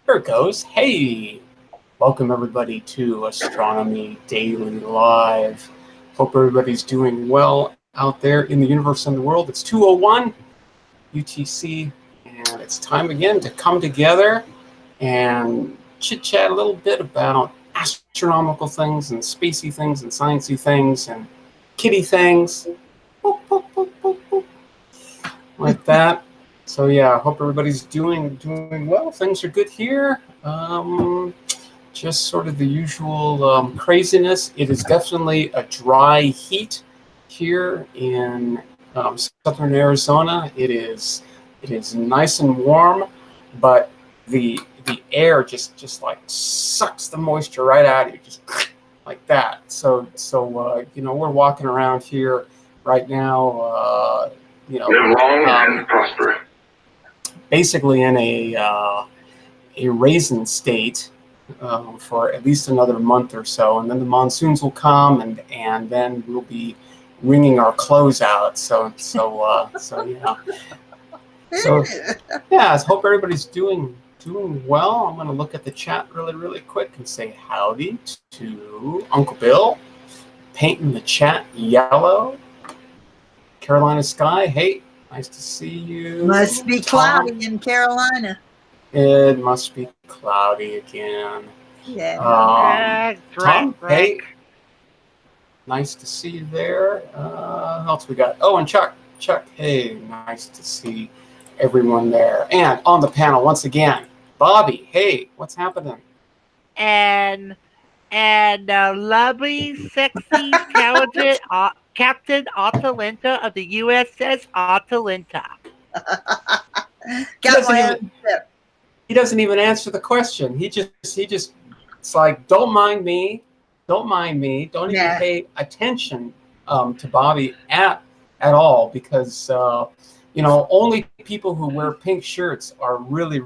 There it goes. Hey, welcome everybody to Astronomy Daily Live. Hope everybody's doing well out there in the universe and the world. It's 2:01 UTC, and it's time again to come together and chit-chat a little bit about astronomical things and spacey things and sciencey things and kitty things. Boop, boop, boop, boop, boop. Like that. So yeah, I hope everybody's doing well. Things are good here. Just sort of the usual craziness. It is definitely a dry heat here in southern Arizona. It is nice and warm, but the air just like sucks the moisture right out of you, just like that. So we're walking around here right now. Basically in a raisin state for at least another month or so, and then the monsoons will come, and then we'll be wringing our clothes out. So I hope everybody's doing well. I'm going to look at the chat really quick and say howdy to Uncle Bill, painting the chat yellow. Carolina Sky, hey, nice to see you. Must be cloudy in Carolina. It must be cloudy again. Yeah. Tom, hey, nice to see you there. Who else we got? Oh, and Chuck, hey, nice to see everyone there. And on the panel once again, Bobby, hey, what's happening? And lovely, sexy, talented Captain Atalanta of the USS Atalanta. He doesn't even answer the question. He just it's like, don't mind me. Don't even pay attention to Bobby at all, because only people who wear pink shirts are really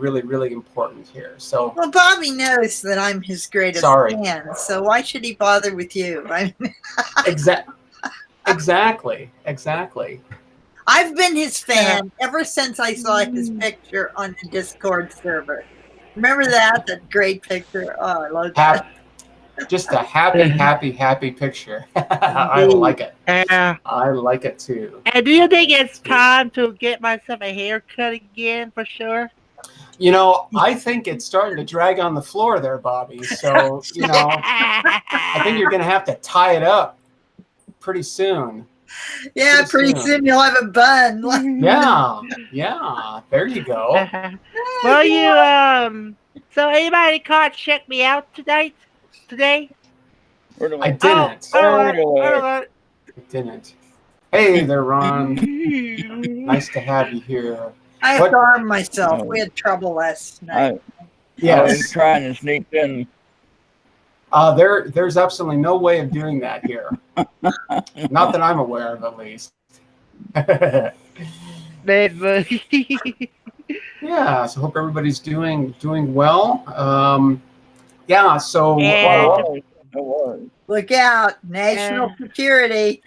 important here. So well, Bobby knows that I'm his greatest fan, so why should he bother with you? Exactly. I've been his fan ever since I saw his picture on the Discord server. Remember that great picture? Oh, I love that. Just a happy picture. I like it. I like it too. And do you think it's time to get myself a haircut again for sure? I think it's starting to drag on the floor there, Bobby. So, I think you're going to have to tie it up pretty soon. Yeah, pretty soon you'll have a bun. Yeah. There you go. Well, so anybody check me out today? I didn't. I didn't. Hey there, Ron. Nice to have you here. I have to arm myself. We had trouble last night. I was trying to sneak in. There's absolutely no way of doing that here. Not that I'm aware of, at least. Yeah, so hope everybody's doing well. So look out, national security.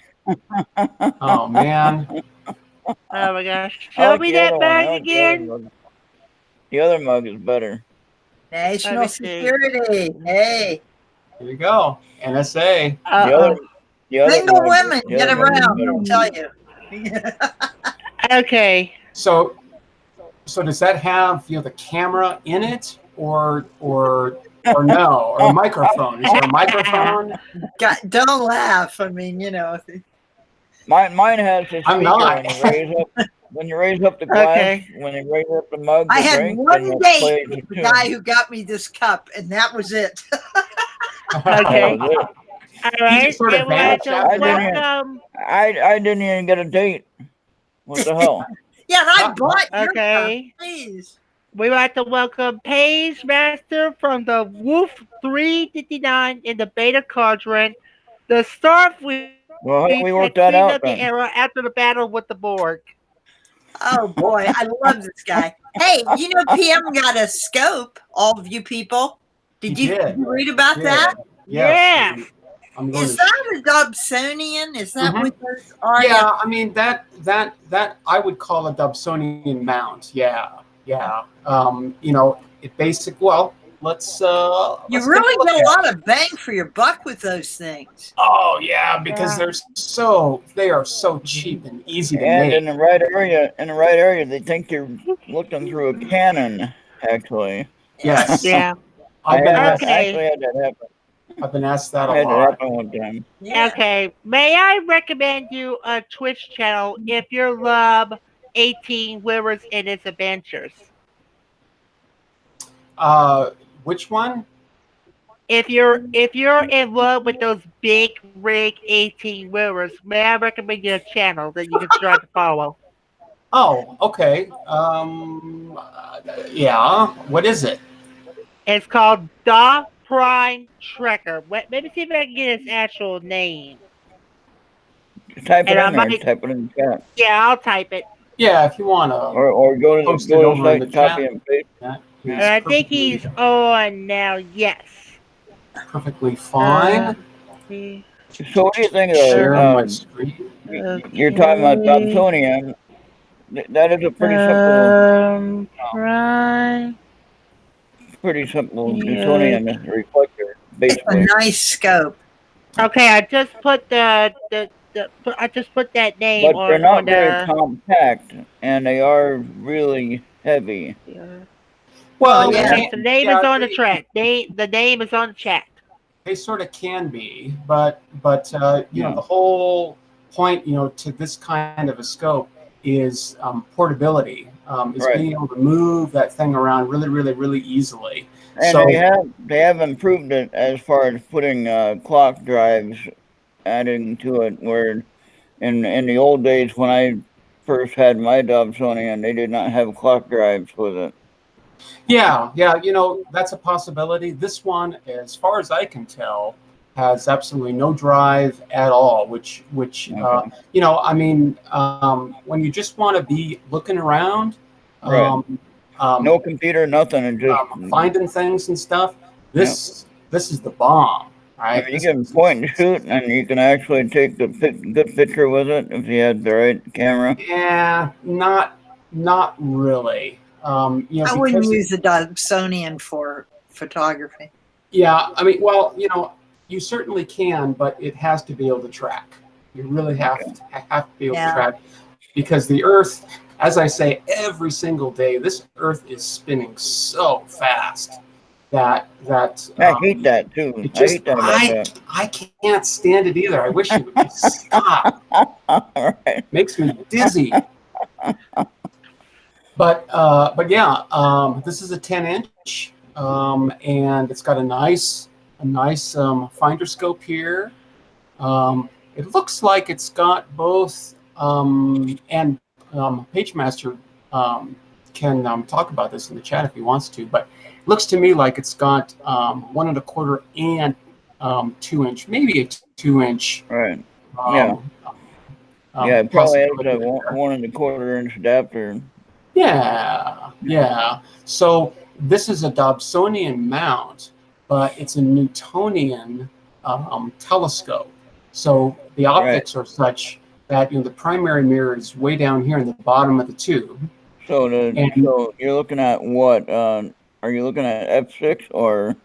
Oh man. Oh my gosh. Show me that mug again. The other mug is better. National security. Hey. Here you go. NSA. Single women get around, I'll tell you. Okay. So does that have the camera in it or no? Or a microphone? Is there a microphone? Don't laugh. I mean, Mine has this I'm not. when you raise up the glass, when you raise up the mug. I had one date with the guy who got me this cup, and that was it. Okay. All right. Sort of I didn't even get a date. What the hell? Yeah, I bought your cup, please. We like to welcome Paige Master from the Wolf 359 in the Beta Quadrant, the Starfleet. Well, we worked that out of the era after the battle with the Borg. Oh boy, I love this guy. Hey, PM got a scope. All of you people, did you read about that? Yeah. Is that a Dobsonian? Is that what those are? Yeah, I mean that I would call a Dobsonian mount. Yeah. Yeah. You know, it basic. Well, let's You take really a look get a at lot it. of bang for your buck with those things. Oh yeah, because Yeah. they are so cheap and easy to And make. in the right area, they think you're looking through a cannon. Actually, Yes, Yeah. I've been I asked. Okay. actually had that happen. I've been asked that a Had that lot. happen one time. Yeah. Okay. May I recommend you a Twitch channel if you love 18 Wheelers and its adventures? Which one? If you're in love with those big rig 18 wheelers, may I recommend you a channel that you can start to follow? Oh, okay. Yeah. What is it? It's called The Prime Trekker. Maybe see if I can get its actual name. Just type it And I in there. might, Just type it in the chat, yeah, I'll type it. Yeah, if you want to or post it go to the over in site the and copy chat, and paste. that And is I think he's on now. Yes. perfectly Uh, fine. see. So what do you think of Share my screen. you're talking about Okay. Dobsonian? That is a Prime. pretty simple Yeah. Newtonian reflector, It's a basically. nice scope. Okay, I just put I just put that name But they're on not very the. compact, and they are really heavy. Yeah. Well, Well, they yeah. Okay, can. so the name is Yeah, on the chat. The name is on the chat. they sort of can be, but you know, Yeah. the whole point, you know, to this kind of a scope is portability. Is Right. being able to move that thing around really easily. And So they have improved it as far as putting clock drives adding to it. Where in the old days when I first had my Dobsonian, they did not have clock drives with it. yeah, you know, that's a possibility. This one, as far as I can tell, has absolutely no drive at all. Which Okay. you know, I mean, when you just want to be looking around, Right. um, um, No computer, nothing, and just finding things and stuff. yeah. This is the bomb, I right? mean, you can point and shoot, and you can actually take the good picture with it if you had the right camera. Yeah, not really. You know, I wouldn't because use the Dobsonian for photography. yeah, I mean, well, you know, you certainly can, but it has to be able to track. You really have to be able to Yeah. track because the Earth, as I say every single day, this Earth is spinning so fast that I hate that too. it I just hate that about that. I can't stand it either. I wish it would just stop. All right. Makes me dizzy. But yeah, this is a 10-inch, and it's got a nice finder scope here. It looks like it's got both, and PageMaster can talk about this in the chat if he wants to. But it looks to me like it's got 1.25 and 2-inch, maybe a 2-inch. Right. Yeah. Yeah. It probably has a possibility there. 1.25-inch adapter. Yeah. So this is a Dobsonian mount, but it's a Newtonian telescope. So the optics are such that, you know, the primary mirror is way down here in the bottom of the tube. So so you're looking at what? Are you looking at f6 or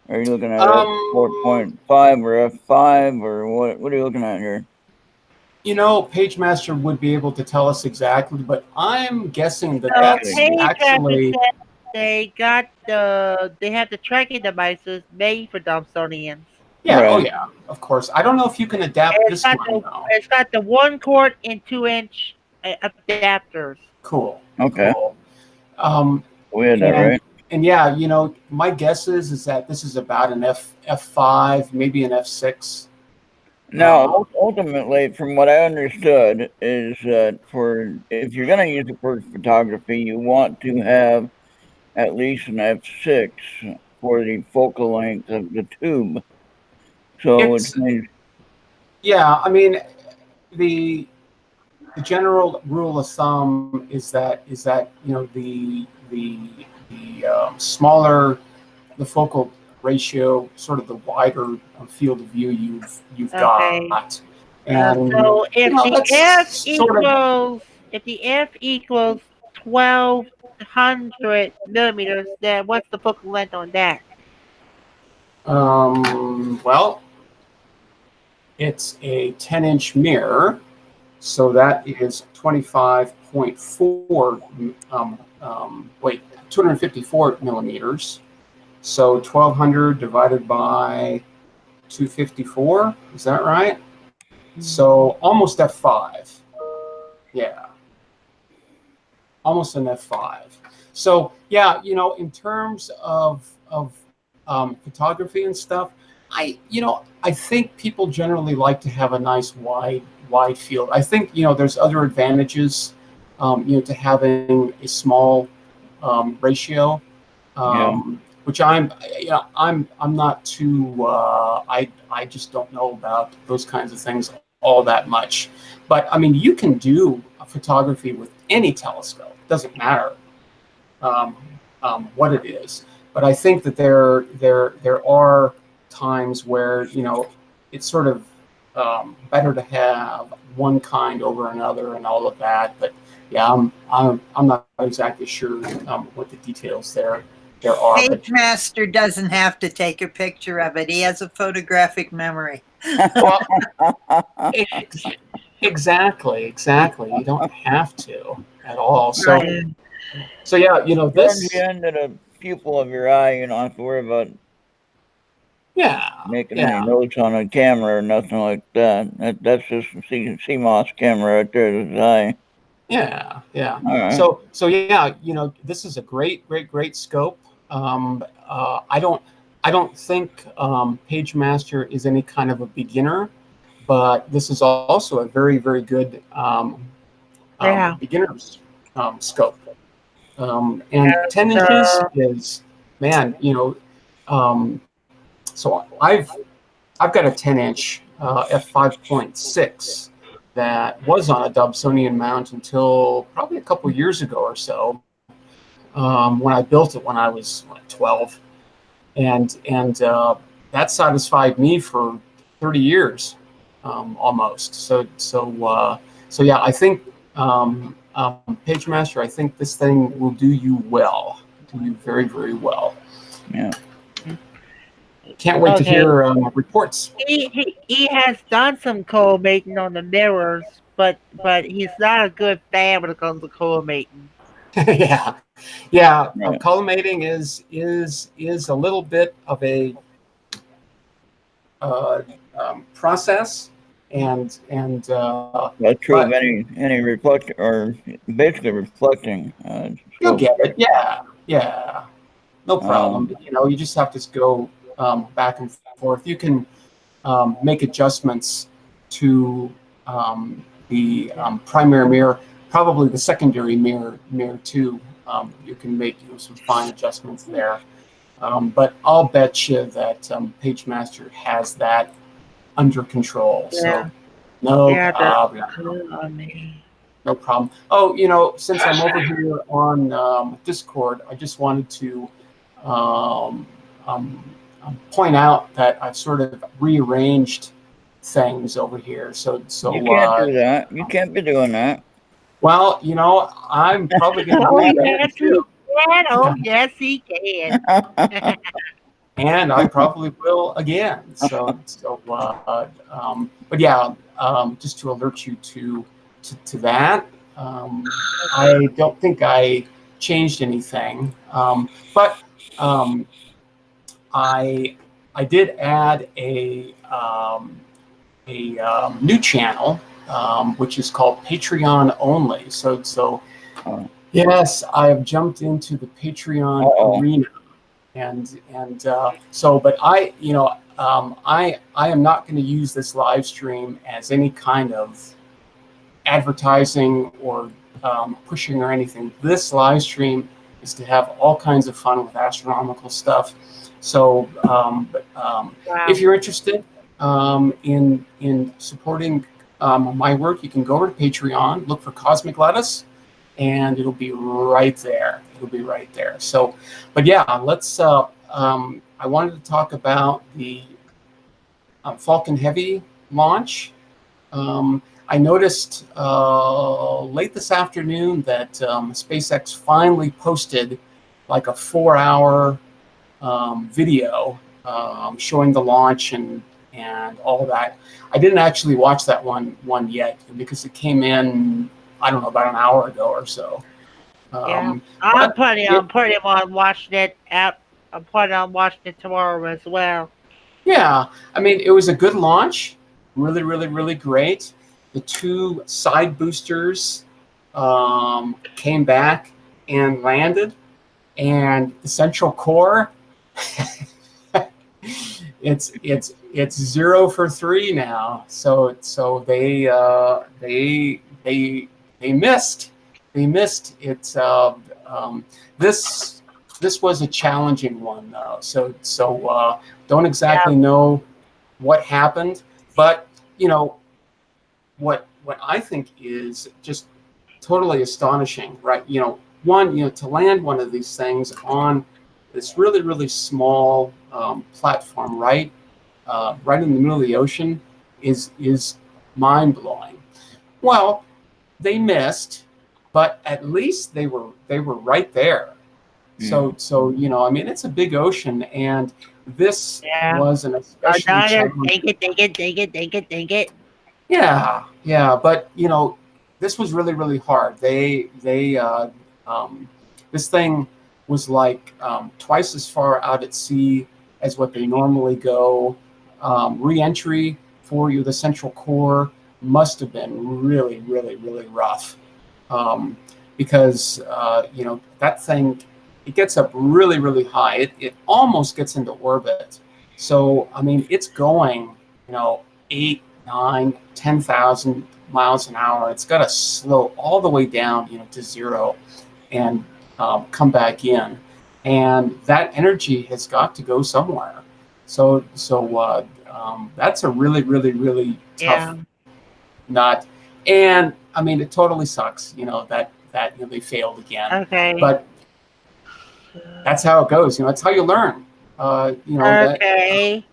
are you looking at f4.5 or f5 or what? What are you looking at here? You know, PageMaster would be able to tell us exactly, but I'm guessing that So that's PageMaster actually. said they have the tracking devices made for Dobsonians. Yeah, Right. oh yeah, of course. I don't know if you can adapt this one though. It's got the 1 and 2-inch adapters. Cool. Okay. Cool. We had that right. And yeah, you know, my guess is that this is about an F5, maybe an F6. Now, ultimately, from what I understood, is that if you're going to use it for photography, you want to have at least an f6 for the focal length of the tube. So yeah, I mean, the general rule of thumb is that you know the smaller the focal ratio, sort of the wider field of view you've got. And so if you know, the F equals 1200 millimeters. Then what's the focal length on that? Well, it's a 10-inch mirror, so that is 25.4. Wait, 254 millimeters. So 1200 divided by 254. Is that right? So almost f5. Yeah, almost an f5. So yeah, in terms of photography and stuff, I think people generally like to have a nice wide field. I think there's other advantages, to having a small ratio, Yeah. which I'm not too. I just don't know about those kinds of things all that much. But I mean, you can do photography with any telescope. It doesn't matter what it is. But I think that there are times where it's sort of better to have one kind over another and all of that. But yeah, I'm not exactly sure what the details there are. Page Master doesn't have to take a picture of it. He has a photographic memory. Well, exactly. You don't have to at all. So, Right. so yeah, Towards this. the end of the pupil of your eye, you don't have to worry about Yeah. making any notes on a camera or nothing like that. That's just a CMOS camera right there to the eye. Yeah. All right. So yeah, this is a great scope. I don't think PageMaster is any kind of a beginner, but this is also a very good beginner's scope. And 10 inches is, man, so I've got a 10-inch f5.6 that was on a Dobsonian mount until probably a couple years ago or so, when I built it when I was 12, and that satisfied me for 30 years almost. So yeah, I think PageMaster, I think this thing will do you well, do you very well. Yeah. Can't wait to hear reports. He has done some collimating on the mirrors, but he's not a good fan when it comes to collimating. Yeah. Right. Collimating is a little bit of a process, and That's true of any reflect or basically reflecting. you'll get it. Yeah, no problem. You just have to go back and forth. You can make adjustments to the primary mirror, probably the secondary mirror too. You can make some fine adjustments there. But I'll bet you that PageMaster has that under control. Yeah. So no Yeah, problem. No problem. Oh, since I'm over here on Discord, I just wanted to point out that I've sort of rearranged things over here. So you can't do that. You can't be doing that. Well, I'm probably going to do that too. Yes, he can. And I probably will again. But yeah, just to alert you to that. I don't think I changed anything, but I did add a new channel, which is called Patreon only. So yes, I have jumped into the Patreon arena. And so, but I am not going to use this live stream as any kind of advertising or pushing or anything. This live stream is to have all kinds of fun with astronomical stuff. So, if you're interested in supporting my work, you can go over to Patreon, look for Cosmic Lettuce, and it'll be right there. So, but yeah, let's. I wanted to talk about the Falcon Heavy launch. I noticed late this afternoon that SpaceX finally posted like a 4-hour video showing the launch and all that. I didn't actually watch that one yet because it came in, I don't know, about an hour ago or so. Yeah, I'm But planning on watching it out. I'm planning on watching it tomorrow as well. yeah, I mean, it was a good launch. Really, really, really great. The two side boosters came back and landed, and the central core, it's 0 for 3 now. So they missed. They missed. It's this this was a challenging one though. So don't Yeah, exactly know what happened, but you know what I think is just totally astonishing, right? One, to land one of these things on this really, really small platform, right in the middle of the ocean, is mind blowing. Well, they missed, but at least they were right there. So I mean, it's a big ocean, and this yeah. was an especially Another challenging. take it. Yeah, but this was really, really hard. Um, this thing was like twice as far out at sea as what they normally go. Re-entry for the central core must have been really, really, really rough, um, because that thing, it gets up really, really high. It almost gets into orbit. So I mean, it's going, 8, 9, 10,000 miles an hour. It's got to slow all the way down, to 0, and come back in. And that energy has got to go somewhere. So that's a really, really, really tough Yeah. nut. And I mean, it totally sucks, that they failed again. Okay. But that's how it goes. That's how you learn. That. Okay.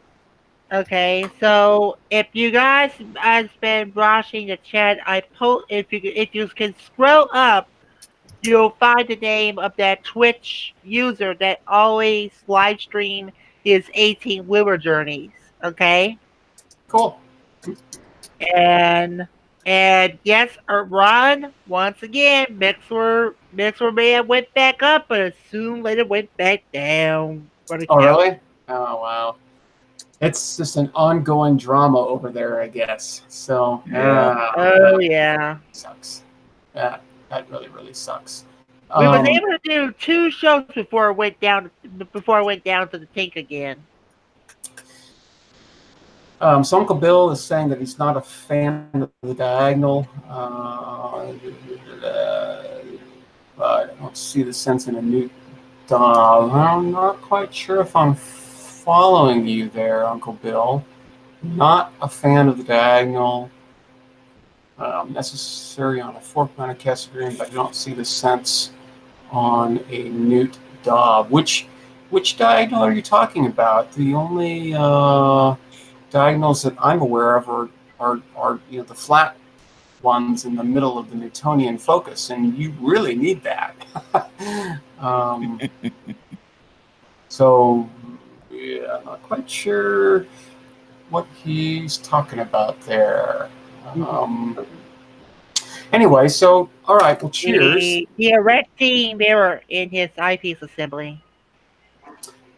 Okay. So if you guys has been watching the chat, I post if you can scroll up, you'll find the name of that Twitch user that always live stream his 18 wheeler journeys. Okay. Cool. And yes, Ron, once again, Mixer may have went back up, but soon later went back down for the Oh, count. really? Oh, wow. It's just an ongoing drama over there, I guess. So, Yeah. Oh yeah. sucks. That really, really sucks. We was Um, able to do 2 shows before it went down to the tank again. so Uncle Bill is saying that he's not a fan of the diagonal. I don't see the sense in a new dog. I'm not quite sure if I'm following you there, Uncle Bill. Not a fan of the diagonal. Necessary on a fork mounted cast screen, but I don't see the sense on a Newt Dob. Which diagonal are you talking about? The only diagonals that I'm aware of are the flat ones in the middle of the Newtonian focus, and you really need that. So yeah, I'm not quite sure what he's talking about there. Anyway, so all right, well, cheers. The erecting mirror in his eyepiece assembly.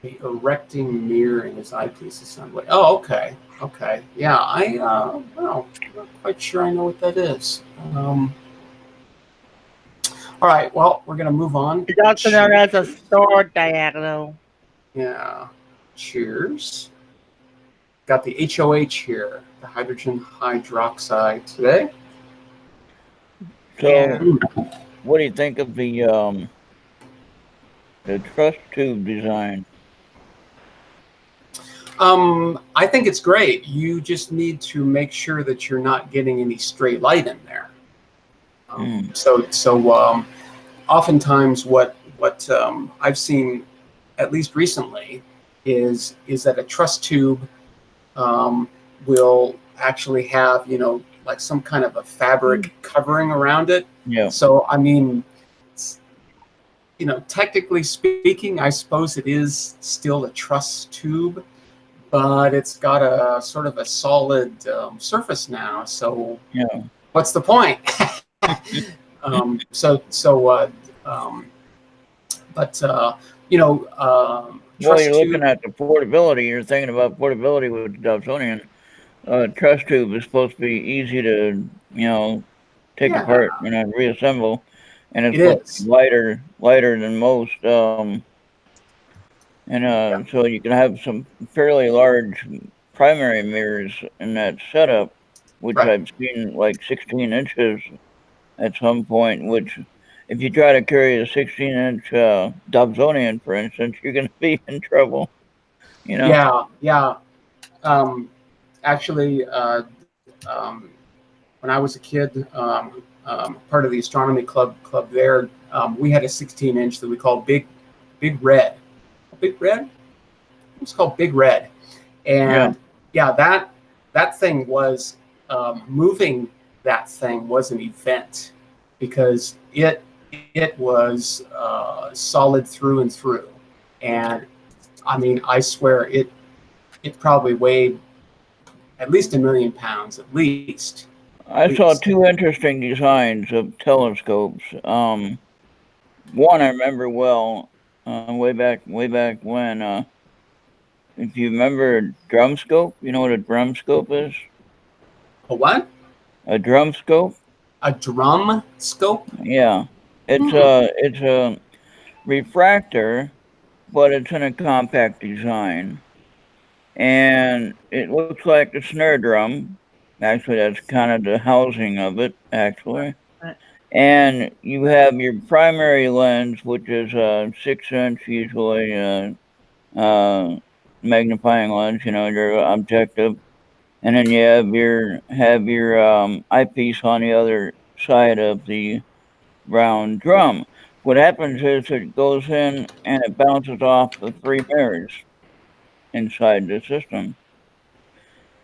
The erecting mirror in his eyepiece assembly. Oh, okay. Yeah, well, I'm not quite sure I know what that is. All right, well, we're gonna move on. It's also known as a sword diagonal. Yeah. Cheers. Got the HOH here, the hydrogen hydroxide today. So, Yeah. what do you think of the truss tube design? I think it's great. You just need to make sure that you're not getting any stray light in there. So oftentimes what I've seen, at least recently, is that a truss tube will actually have like some kind of a fabric covering around it. Yeah. So I mean, technically speaking, I suppose it is still a truss tube, but it's got a sort of a solid surface now. So Yeah. what's the point? But Well, truss you're looking tube. at the portability. You're thinking about portability with the Dobsonian. Truss tube is supposed to be easy to, take Yeah, apart and reassemble, and it's it supposed to is. be lighter than most. So you can have some fairly large primary mirrors in that setup, which Right. I've seen like 16 inches at some point. Which, if you try to carry a 16-inch Dobsonian, for instance, you're going to be in trouble. Yeah. Actually, when I was a kid, part of the astronomy club there, we had a 16-inch that we called Big Red. Big Red? It was called Big Red, Yeah. and yeah, that thing was moving. That thing was an event because it was solid through and through, and I mean, I swear it probably weighed at least 1,000,000 pounds, at least. I saw two interesting designs of telescopes. One I remember well, way back when. If you remember a drum scope, you know what a drum scope is? A what? A drum scope? A drum scope? Yeah, it's Hmm. a refractor, but it's in a compact design, and it looks like a snare drum. Actually, that's kind of the housing of it, actually. Right. And you have your primary lens, which is a 6-inch, usually magnifying lens. Your objective, and then you have your eyepiece on the other side of the round drum. What happens is it goes in and it bounces off the three mirrors inside the system,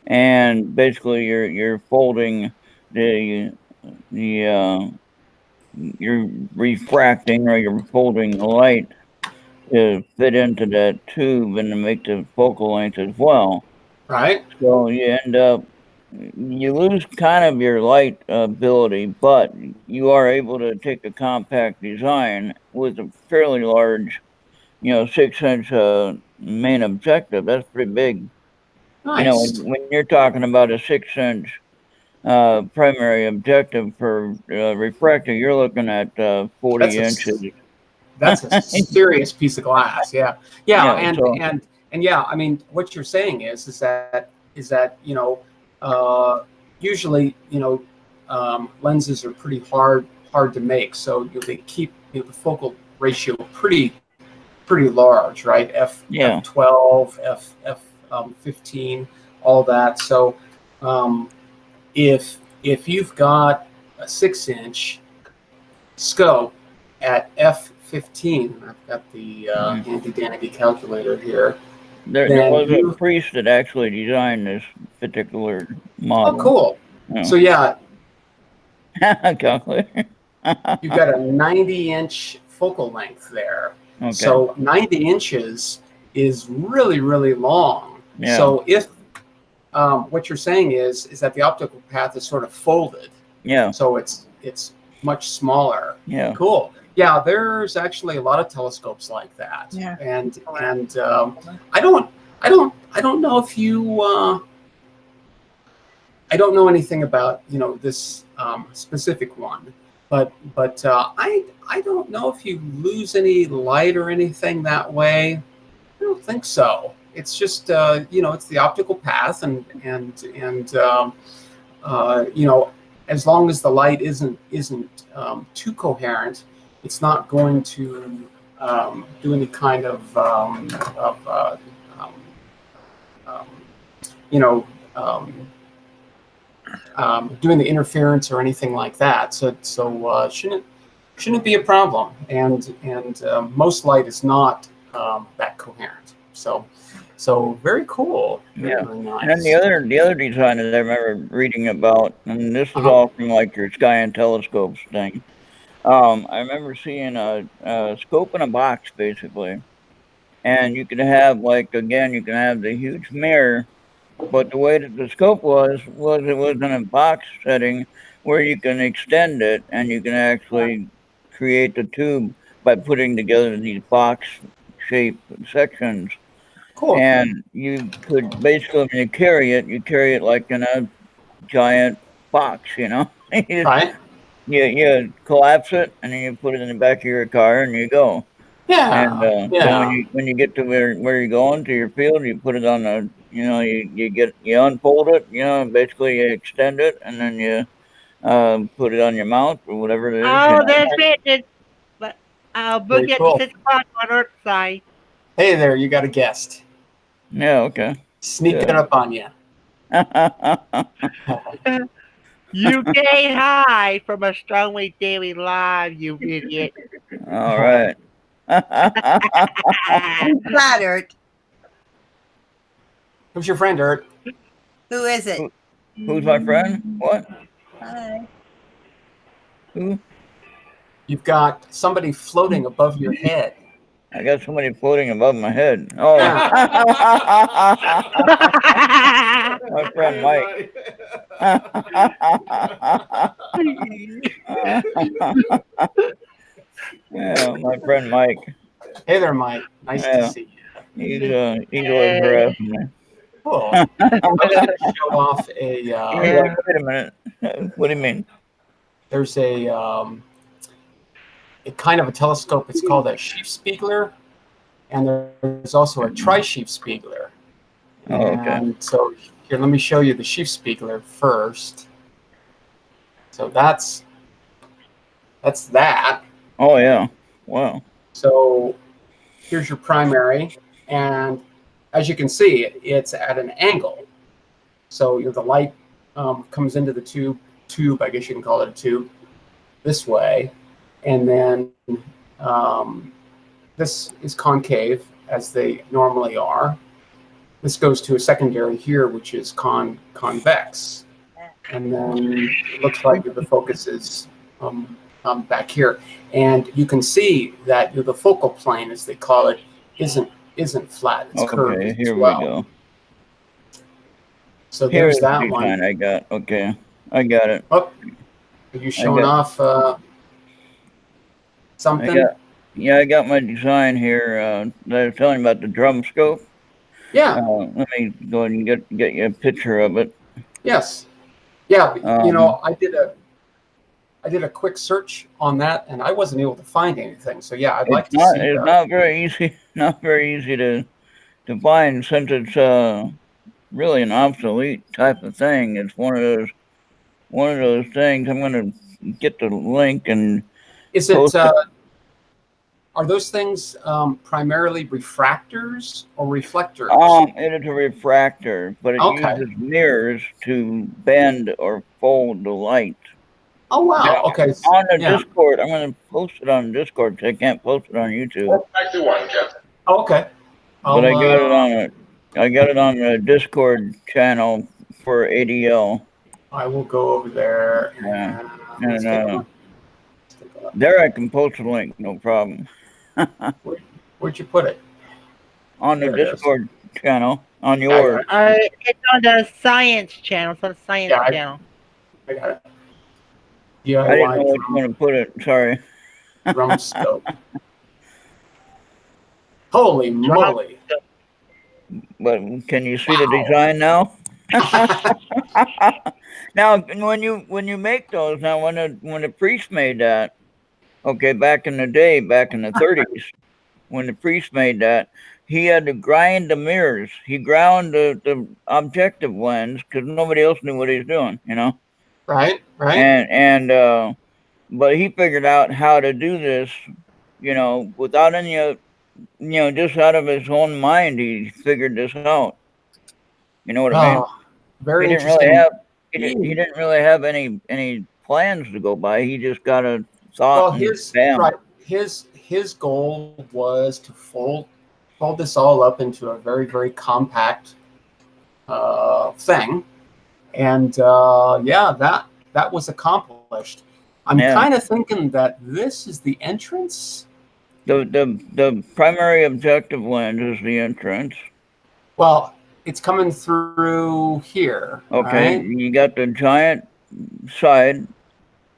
and basically you're folding the you're refracting or you're folding the light to fit into that tube and to make the focal length as well. Right. So you lose kind of your light ability, but you are able to take a compact design with a fairly large, 6-inch main objective. That's pretty big. Nice. When you're talking about a 6-inch primary objective for refractor, you're looking at 40 inches. That's a serious piece of glass. Yeah. Yeah. Yeah. So And yeah, I mean, what you're saying is that usually lenses are pretty hard to make, so they keep the focal ratio pretty large, right? yeah. F12, F 15, all that. So if you've got a 6-inch scope at F15, I've got the handy dandy calculator here. There was a priest that actually designed this particular model. Oh, cool. Oh. So yeah, calculator. you've got a 90-inch focal length there. Okay. So 90 inches is really, really long. Yeah. So if what you're saying is that the optical path is sort of folded. Yeah. So it's much smaller. Yeah. Cool. Yeah, there's actually a lot of telescopes like that. Yeah. And I don't know if you I don't know anything about this specific one, but I don't know if you lose any light or anything that way. I don't think so. It's just it's the optical path, and as long as the light isn't too coherent, it's not going to do any kind of doing the interference or anything like that. So shouldn't be a problem. And most light is not that coherent. So So very cool. Yeah. Very nice. And then the other design that I remember reading about, and this is all from like your sky and telescopes thing. I remember seeing a scope in a box basically, and you could have like again you can have the huge mirror, but the way that the scope was it was in a box setting where you can extend it and you can actually create the tube by putting together these box shaped sections. Cool. And you could basically, when you carry it like in a giant box, you know. Right. You collapse it and then you put it in the back of your car and you go. And Yeah. then Yeah. when you get to where you're going to your field, you put it on the you unfold it, and basically you extend it and then you put it on your mount or whatever it is. Oh, that's it. But I'll book Very it cool. at 6 o'clock on Earth side. Hey there, you got a guest. Yeah. Okay. Sneaking Good. up on you. UK High from Astronomy Daily Live, you idiot. All right. Who's flattered? Who's your friend, Ert? Who is it? Who's my friend? What? Hi. Who? You've got somebody floating above your head. I got somebody floating above my head. Oh, my friend Mike. Yeah, my friend Mike. Hey there, Mike. Nice to see you. He's always harassing me. Cool. I'm going to show off a. Wait a minute. What do you mean? There's a kind of a telescope. It's called a Schiefspiegler, and there's also a Tri-Schiefspiegler. Oh, okay. And so here, let me show you the Schiefspiegler first. So that's that. Oh yeah. Wow. So here's your primary, and as you can see, it's at an angle. So the light comes into the tube, I guess you can call it a tube, this way, and then this is concave, as they normally are. This goes to a secondary here, which is convex, and then it looks like the focus is back here, and you can see that the focal plane, as they call it, isn't flat. It's curved as here well. we go. So Here's there's that the one. design I got. Okay, I got it. Oh, are you showing off something? I got my design here. That I was telling you about the drum scope. Yeah. Let me go ahead and get you a picture of it. Yes. Yeah. I did a quick search on that, and I wasn't able to find anything. So yeah, I'd like to see. It's not very easy. Not very easy to find, since it's really an obsolete type of thing. It's one of those things. I'm going to get the link and. Is it? Are those things primarily refractors or reflectors? It is a refractor, but it uses mirrors to bend or fold the light. Oh wow! Now, okay. On the Discord, I'm going to post it on Discord because I can't post it on YouTube. Oh, okay. But I got it on the Discord channel for ADL. I will go over there. And there I can post a link, no problem. Where'd you put it? On the Discord channel, on yours. It's on the science channel. It's on the science channel. I got it. I didn't know which one to put it. Sorry. Drum scope. Holy moly! But can you see the design now? Now, when you make those, now when the priest made that, okay, back in the day, back in the 30s, when the priest made that, he had to grind the mirrors. He ground the objective lens because nobody else knew what he was doing, Right. And but he figured out how to do this, without any, just out of his own mind. He figured this out. You know what I mean? Very interesting. He interesting. didn't really have any plans to go by. He just got a thought. Well, his goal was to fold pulled this all up into a very, very compact thing. And yeah, that was accomplished. I'm kind of thinking that this is the entrance. The primary objective lens is the entrance. Well, it's coming through here. Okay, right? you got the giant side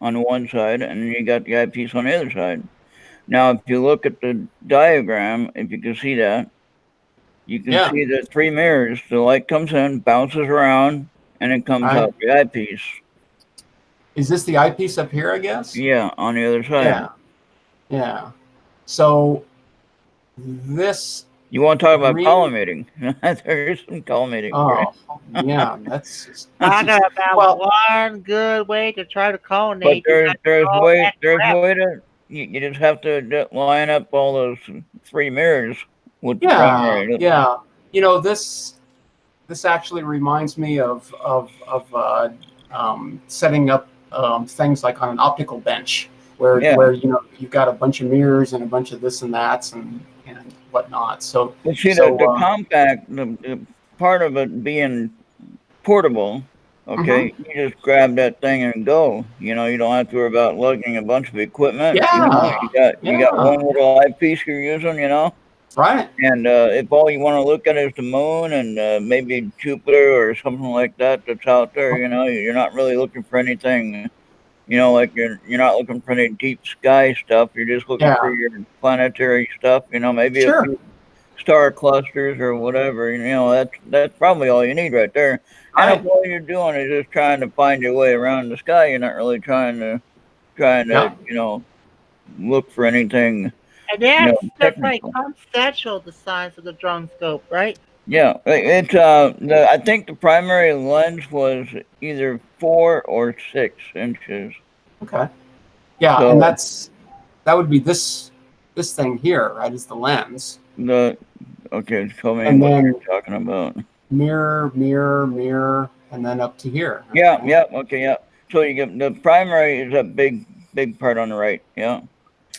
on one side, and you got the eyepiece on the other side. Now, if you look at the diagram, if you can see that, you can see the three mirrors. The light comes in, bounces around, and it comes out the eyepiece. Is this the eyepiece up here, I guess? Yeah, on the other side. Yeah. Yeah. So this... You want to talk about collimating? There is some collimating. Oh, yeah. That's talking about one good way to try to collimate. But there's way to... You just have to line up all those three mirrors with the primary. Yeah. You know, this actually reminds me of setting up things like on an optical bench where you know you've got a bunch of mirrors and a bunch of this and that's and whatnot. So, but see, the compact, the part of it being portable. Okay, you just grab that thing and go. You know, you don't have to worry about lugging a bunch of equipment. Yeah, you got one little eyepiece you're using. You know, right? And if all you want to look at is the moon and maybe Jupiter or something like that that's out there, you know, you're not really looking for anything. You know, like you're not looking for any deep sky stuff. You're just looking for your planetary stuff. You know, maybe a few star clusters or whatever. You know, that's probably all you need right there. And if all you're doing is just trying to find your way around the sky, you're not really trying to you know, look for anything. And that's like conceptual, the size of the drum scope, right? Yeah, it's I think the primary lens was either 4 or 6 inches. Okay. Yeah, so, and that would be this thing here, right? Is the lens. Okay, tell me what you're talking about. Mirror, and then up to here. Yeah, okay, yeah. So you get the primary is a big part on the right, yeah.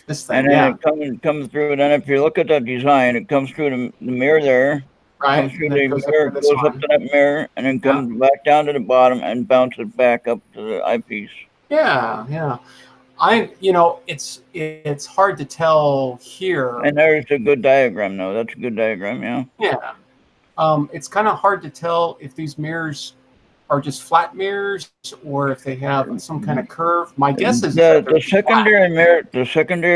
This thing, and then it comes through. And then if you look at the design, it comes through the mirror there. Right. Comes through the mirror, goes up to that mirror, and then comes back down to the bottom and bounces back up to the eyepiece. Yeah. You know, it's hard to tell here. And there's a good diagram, though. That's a good diagram, yeah. Yeah. It's kind of hard to tell if these mirrors are just flat mirrors or if they have some kind of curve. My guess is the secondary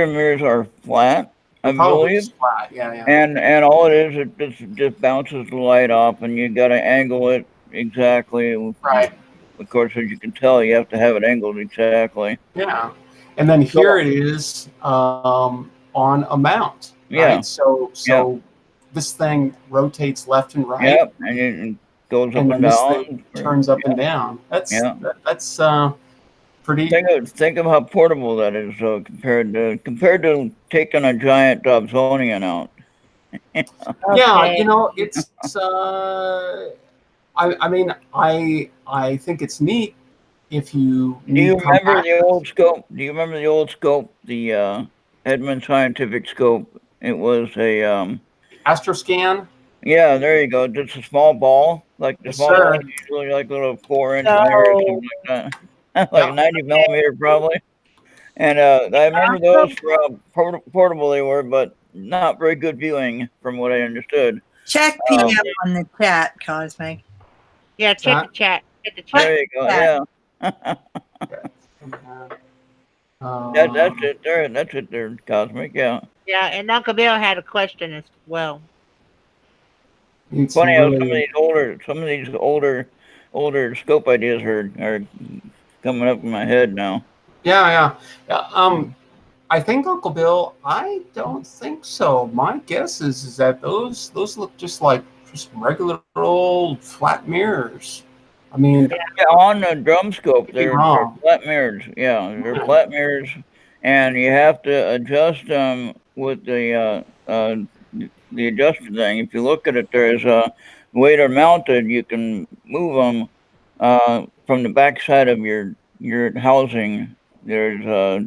mirrors are flat, I believe. Flat. Yeah. And all it is, it just bounces the light off, and you got to angle it exactly. Right. Of course, as you can tell, you have to have it angled exactly. Yeah. And then here it is on a mount. Yeah. Right? So this thing rotates left and right. Yep. And it goes up and down. Turns up and down. That's pretty. Think of how portable that is, compared to taking a giant Dobsonian out. Yeah, you know, it's. I mean, I think it's neat if you. Do you remember the old scope? Do you remember the old scope? The Edmund Scientific Scope. It was a Astroscan. Yeah, there you go. Just a small ball, like the small ball, usually like a little 4-inch or something like that, like 90 millimeter probably. And I remember those for how portable they were, but not very good viewing from what I understood. Check PM on the chat, Cosmic. Yeah, check the chat. There you go. Yeah. That's it there. That's it there, Cosmic. Yeah. Yeah, and Uncle Bill had a question as well. It's funny how some of these older scope ideas are coming up in my head now. Yeah. I think, Uncle Bill, I don't think so. My guess is that those look just like regular old flat mirrors. I mean, on the drum scope, they're flat mirrors. Yeah, they're flat mirrors, and you have to adjust them with the adjuster thing. If you look at it, there's a way they're mounted. You can move them from the back side of your housing. There's a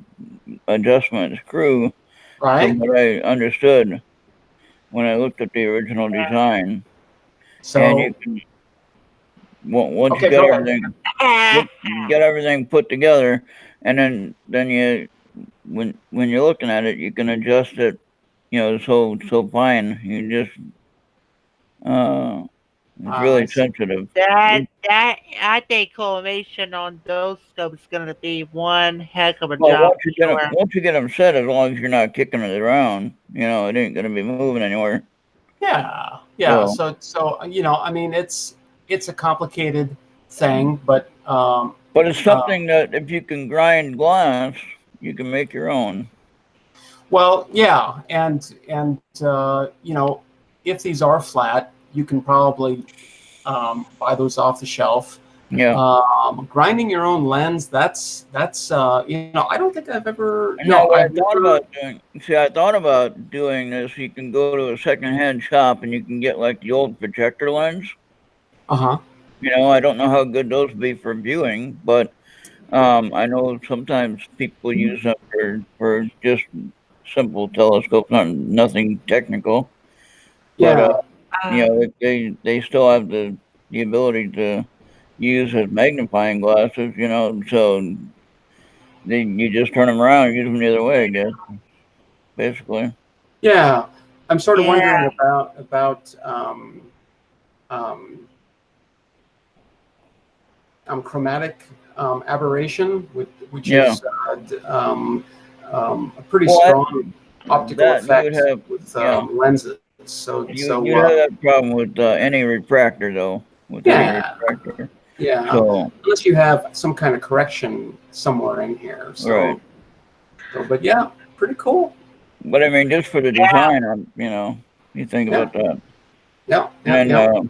adjustment screw, right? from what I understood. when I looked at the original design. And So you can, once you okay, got go ahead. everything put together, and then you when you're looking at it, you can adjust it, so fine. You just it's I really see. sensitive. That I think collimation on those scopes is gonna be one heck of a Well, job for sure. once you get them set, as long as you're not kicking it around, it ain't gonna be moving anywhere. Yeah, yeah. So, So I mean, it's a complicated thing, but but it's something that if you can grind glass, you can make your own. well, yeah, and if these are flat, you can probably buy those off the shelf. Yeah. Grinding your own lens, that's I don't think I've ever Now, what I I've thought never. about doing, I thought about doing this. You can go to a secondhand shop and you can get like the old projector lens. Uh-huh. I don't know how good those would be for viewing, but I know sometimes people use them for just simple telescopes, nothing technical. But Yeah. they still have the ability to use as magnifying glasses. So you just turn them around, and use them the other way, I guess. Basically. Yeah. I'm sort of Yeah, wondering about um, chromatic aberration, which Yeah. is a pretty Well, strong optical that you would effect have, with yeah, lenses. So you'd have that problem with any refractor, though. With any yeah, refractor. yeah. So Unless you have some kind of correction somewhere in here. right. But yeah, pretty cool. But I mean, just for the yeah, design, you think Yeah, about that. yeah, yeah, And yeah.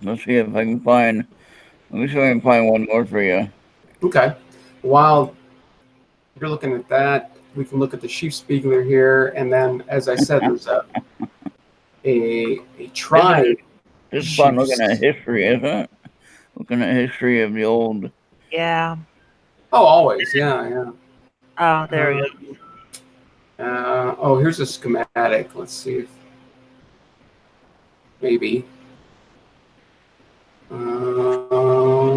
let's see if I can find. Let me see if I can find one more for you. Okay. While you're looking at that, we can look at the Schiefspiegler here, and then, as I said, there's a tri. This is fun looking at Schiefs. history, isn't it? Looking at history of the old. yeah. Oh, always, yeah, yeah. Oh, there we go. Oh, here's a schematic. Let's see if maybe.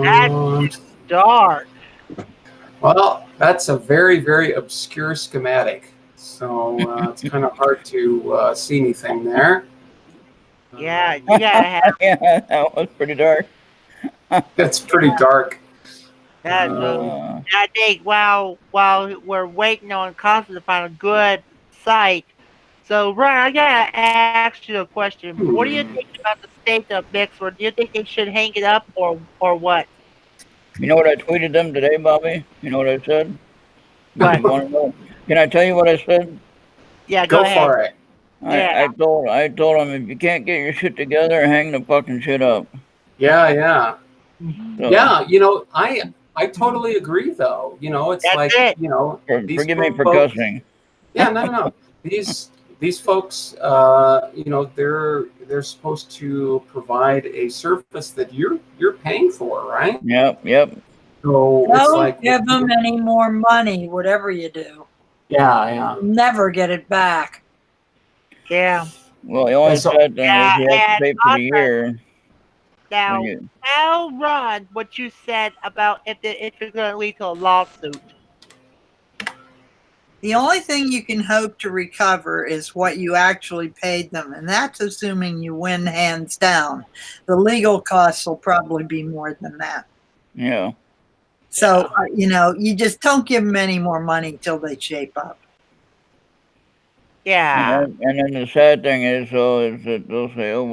That's dark. Well, that's a very, very obscure schematic. So it's kind of hard to see anything there. Yeah, you gotta have Yeah, that was pretty dark. It's pretty dark. that. So Uh, I think while we're waiting on Constance to find a good site. So Ryan, I gotta ask you a question. What do you think about the state of Mixer? Do you think they should hang it up or what? you know what I tweeted them today, Bobby? You know what I said? What? You want to know? Can I tell you what I said? Yeah, go Go ahead. for it. Yeah. I told them if you can't get your shit together, hang the fucking shit up. Yeah, yeah. So, Yeah, I totally agree though. It's That's like, it. these forgive me for folks. cussing. Yeah, no. These folks, they're supposed to provide a service that you're paying for, right? Yep. So it's Don't like, give them any more money, whatever you do. yeah. You'll never get it back. Yeah. Well, the only So, sad thing is you have to And pay for the year. now, When you, tell Ron what you said about if it's going to lead to a lawsuit. The only thing you can hope to recover is what you actually paid them, and that's assuming you win hands down. The legal costs will probably be more than that. yeah. So, you just don't give them any more money till they shape up. Yeah. And then the sad thing is that they'll say, oh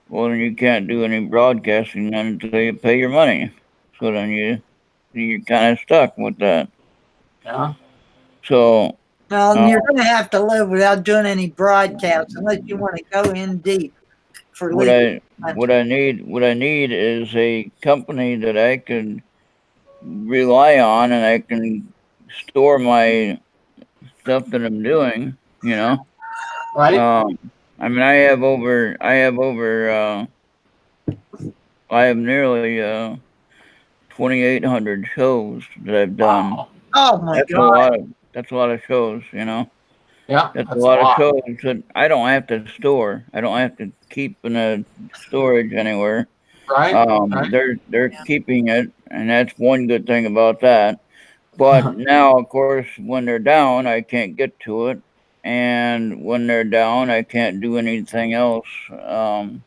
well, then you can't do any broadcasting then until you pay your money. So then you're kind of stuck with that. yeah. So Well, you're going to have to live without doing any broadcasts unless you want to go in deep for what legal. I need is a company that I can rely on and I can store my stuff that I'm doing. Right. I mean, I have nearly 2,800 shows that I've done. Wow. Oh my That's a God. lot of shows. Yeah, That's a that's a lot of lot. shows that I don't have to store. I don't have to keep in a storage anywhere. Right? Right? They're keeping it, and that's one good thing about that. But now, of course, when they're down, I can't get to it, and when they're down, I can't do anything else. And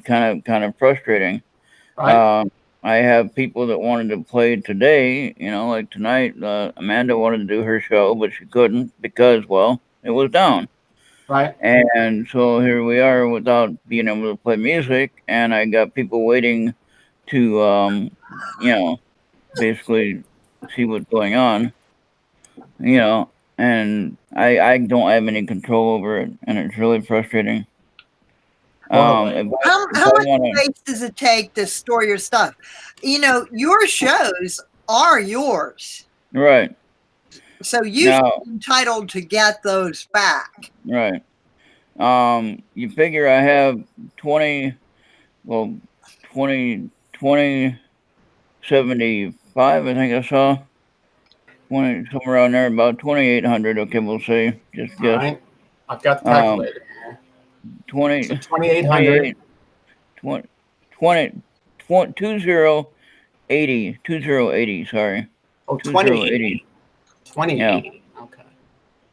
kind of frustrating. Right? Um, I have people that wanted to play today. Like tonight, Amanda wanted to do her show, but she couldn't because, well, it was down. Right? And so here we are without being able to play music, and I got people waiting to, basically see what's going on, and I don't have any control over it, and it's really frustrating. Totally. If How I much want space does it take to store your stuff? Your shows are yours. to, right So you should now, be entitled to get those back. right. You figure I have 20, well, 20, 20, 75, I think I saw. 20, somewhere around there, about 2,800. Okay, we'll say, just All guess. right. I've got the Um, calculator here. 20, So 2,800. 20, 20, 20, 2080, sorry. Oh, 2080. 2080. Yeah, 2080. Okay.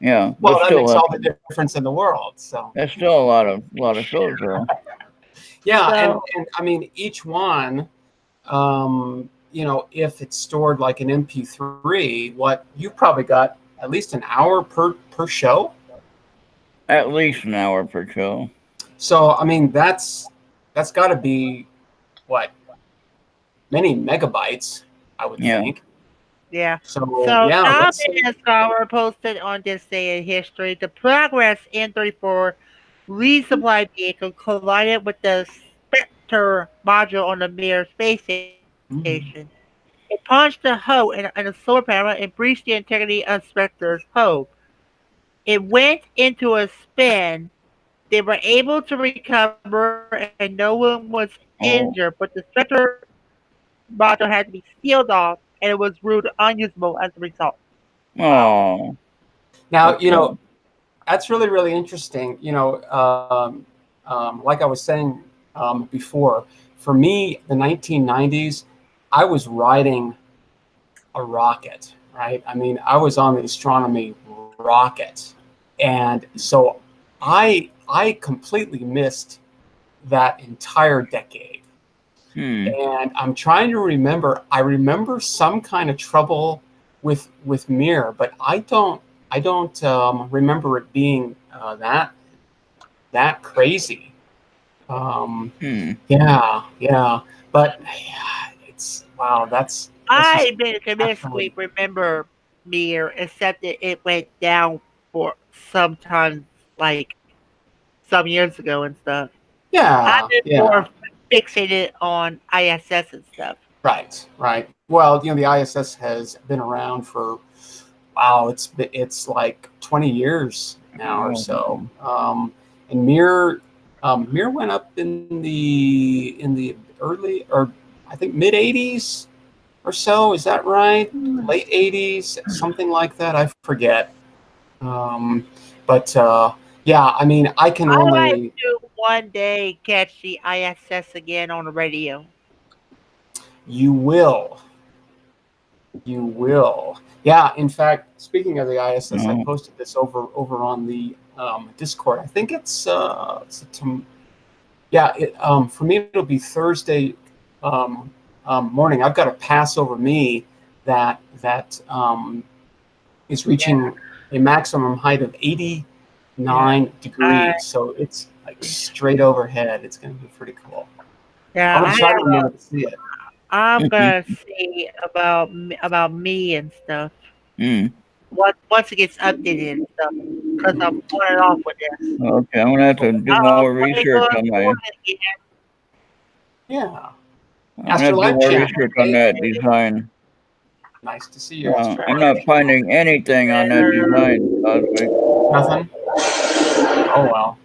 yeah. But Well, that still, makes all the difference in the world. So, that's still a lot of shows, though. yeah. So- And I mean, each one, if it's stored like an MP3, what you probably got at least an hour per show. At least an hour per show. So, I mean, that's got to be what, many megabytes, I would Yeah. think. Yeah. So, So yeah, Tom let's and his scholar posted on this day in history the progress N-34 resupply vehicle collided with the Spectre module on the Mir space station. It punched the hull in a solar panel and breached the integrity of Spectre's hull. It went into a spin. They were able to recover and no one was injured, but the Spectre module had to be sealed off and it was ruled unusable as a result. Wow. Oh. Now, Okay. that's really, really interesting. Like I was saying before, for me, the 1990s, I was riding a rocket, right? I mean, I was on the astronomy rocket. And so I completely missed that entire decade. And I'm trying to remember. I remember some kind of trouble with Mir, but I don't remember it being that crazy. Yeah. But yeah, it's wow. That's I just basically remember Mir, except that it went down for sometimes like some years ago and stuff. I've yeah, been yeah. more fixated on ISS and stuff. Right. Well, the ISS has been around for wow. It's like 20 years now or so. And Mir went up in the early, or I think mid 80s or so. Is that right? Late 80s, something like that. I forget. But yeah, I mean, I can I'd like only. to one day catch the ISS again on the radio. You will. You will. Yeah. In fact, speaking of the ISS, I posted this over on the Discord. I think for me it'll be Thursday morning. I've got a pass over me that is reaching a maximum height of 89 degrees. So it's like straight overhead. It's going to be pretty cool. Yeah, I'm going to try to remember to see it. I'm gonna see about me and stuff. Once it gets updated and stuff, because I'm starting off with this. Okay, I'm gonna have to do more research on my. Yeah. I'm gonna have to do more research on that design. Nice to see you. I'm not finding anything on that design, Cosmic. Nothing. Oh well.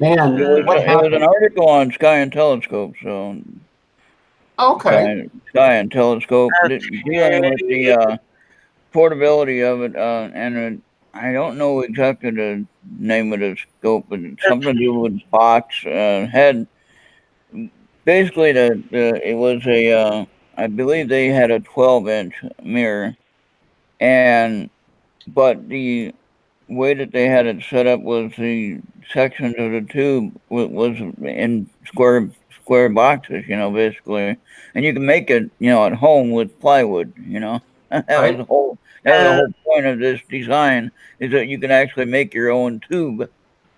Man, what it was an article on Sky and Telescope, so. Okay. Sky and Telescope dealing with the portability of it, and I don't know exactly the name of the scope, but it's something to do with box. Had basically it was a I believe they had a 12-inch mirror, and but the way that they had it set up was the sections of the tube was in square boxes, basically, and you can make it, at home with plywood. That was Right. the whole point of this design is that you can actually make your own tube,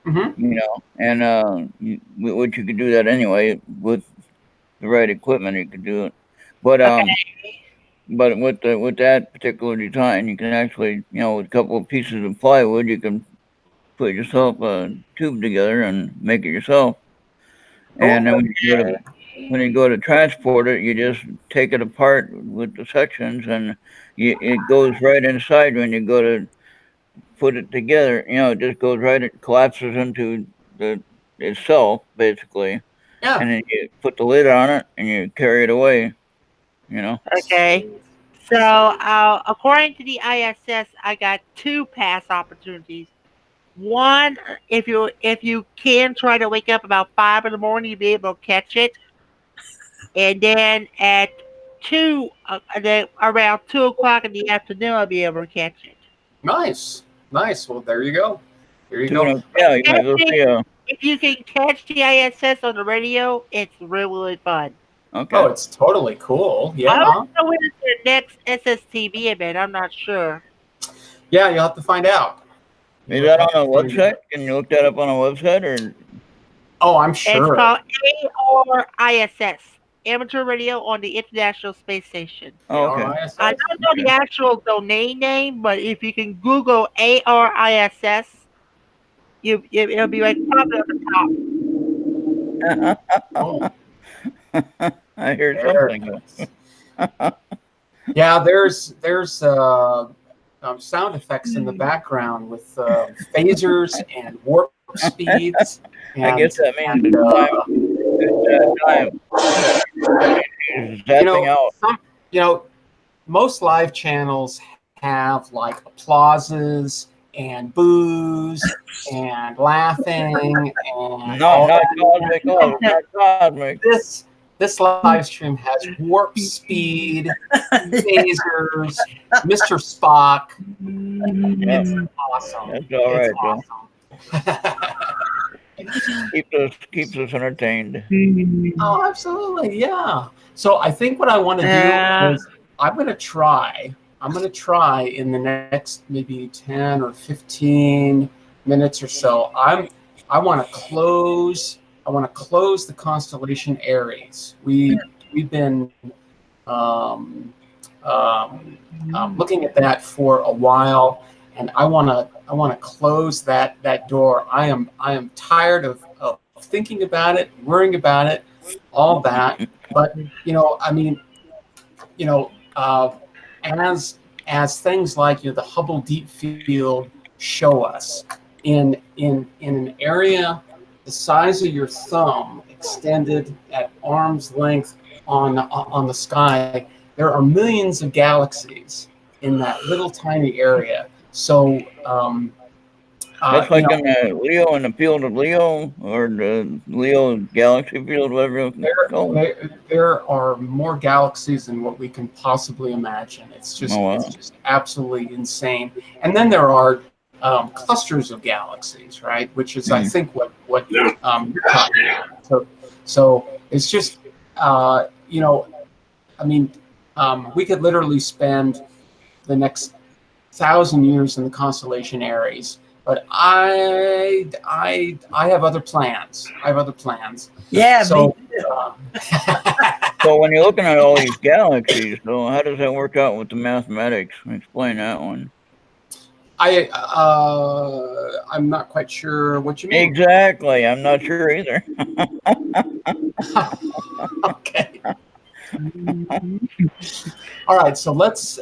Mm-hmm. and which you could do that anyway with the right equipment. You could do it, but But with that particular design, you can actually, with a couple of pieces of plywood, you can put yourself a tube together and make it yourself. And then when you go to transport it, you just take it apart with the sections, and it goes right inside when you go to put it together. It just goes right, it collapses into the itself basically, Yeah. and then you put the lid on it and you carry it away. You know. Okay. So, according to the ISS, I got 2 pass opportunities. One, if you can try to wake up about 5 in the morning, you'll be able to catch it. And then at 2, then around 2 o'clock in the afternoon, I'll be able to catch it. Nice. Well, there you go. There you Yeah, But you might go see if you can catch the ISS on the radio, it's really fun. Okay. Oh, it's totally cool. I Yeah. don't know when it's their next SSTV event. I'm not sure. Yeah, you'll have to find out. Is that on a website? Can you look that up on a website, or? Oh, I'm It's sure. called ARISS, Amateur Radio on the International Space Station. Oh, okay. ARISS? I don't know the actual domain name, but if you can Google ARISS, it'll be like probably on the top. Oh, I hear there something. it is. Yeah, there's sound effects in the background with phasers and warp speeds. And, I guess that means time. Most live channels have like applauses and boos and laughing and not cosmic. This live stream has warp speed, phasers, Mr. Spock. It's awesome. That's all right, Awesome. keeps us entertained. Oh, absolutely, yeah. So I think what I want to do is I'm going to try in the next maybe 10 or 15 minutes or so. I want to close the constellation Aries. We've been looking at that for a while, and I want to close that door. I am tired of thinking about it, worrying about it, all that. But as things like the Hubble Deep Field show us, in an area the size of your thumb extended at arm's length on the sky, there are millions of galaxies in that little tiny area. So that's like in the Leo, in the field of Leo, or the Leo galaxy field, whatever. There are more galaxies than what we can possibly imagine. It's just it's just absolutely insane. And then there are clusters of galaxies, right? Which is, I think, what you're talking about. So it's just, we could literally spend the next 1,000 years in the constellation Aries, but I have other plans. Yeah. So, so when you're looking at all these galaxies, so how does that work out with the mathematics? Explain that one. I'm not quite sure what you mean. Exactly, I'm not sure either. Okay. All right, so let's.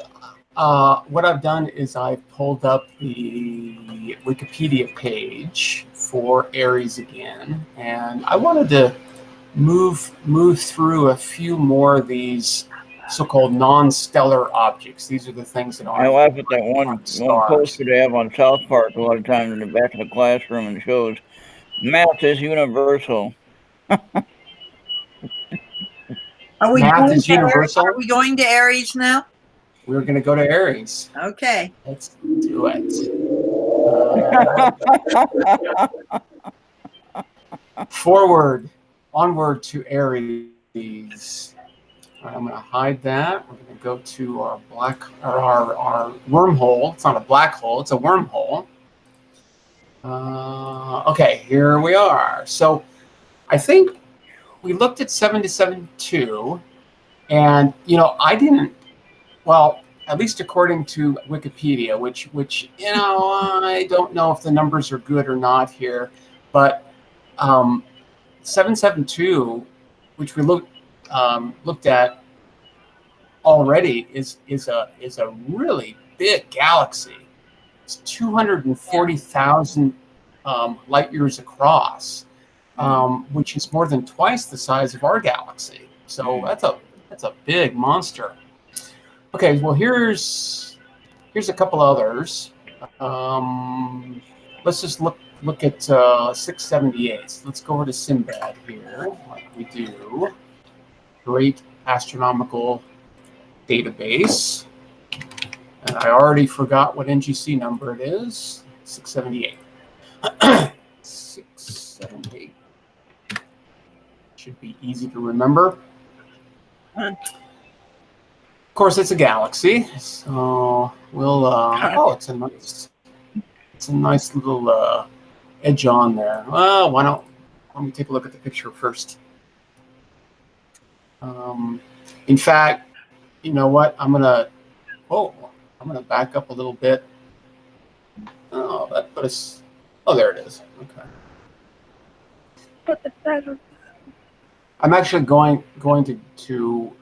What I've done is I've pulled up the Wikipedia page for Aries again, and I wanted to move through a few more of these so-called non-stellar objects. These are the things that I aren't, laugh at that one stars. poster they have on South Park a lot of times in the back of the classroom and shows math is universal. Are we Math going is to Aries? universal. Are we going to Aries now? We're going to go to Aries. Okay. Let's do it. Forward, onward to Aries. All right, I'm going to hide that. We're going to go to our our wormhole. It's not a black hole; it's a wormhole. Okay, here we are. So, I think we looked at 772, and I didn't. Well, at least according to Wikipedia, which I don't know if the numbers are good or not here, but 772, which we looked at already, is a really big galaxy. It's 240,000 light years across, which is more than twice the size of our galaxy. So that's a big monster. Okay, well here's a couple others. Let's just look at 678. Let's go over to Sinbad here, like we do. Great astronomical database. And I already forgot what NGC number it is. 678. 678. Should be easy to remember. Of course, it's a galaxy, so we'll. Oh, it's a nice little edge on there. Well, let me take a look at the picture first. In fact, you know what? I'm gonna back up a little bit. Oh, that put us. Oh, there it is. Okay. I'm actually going to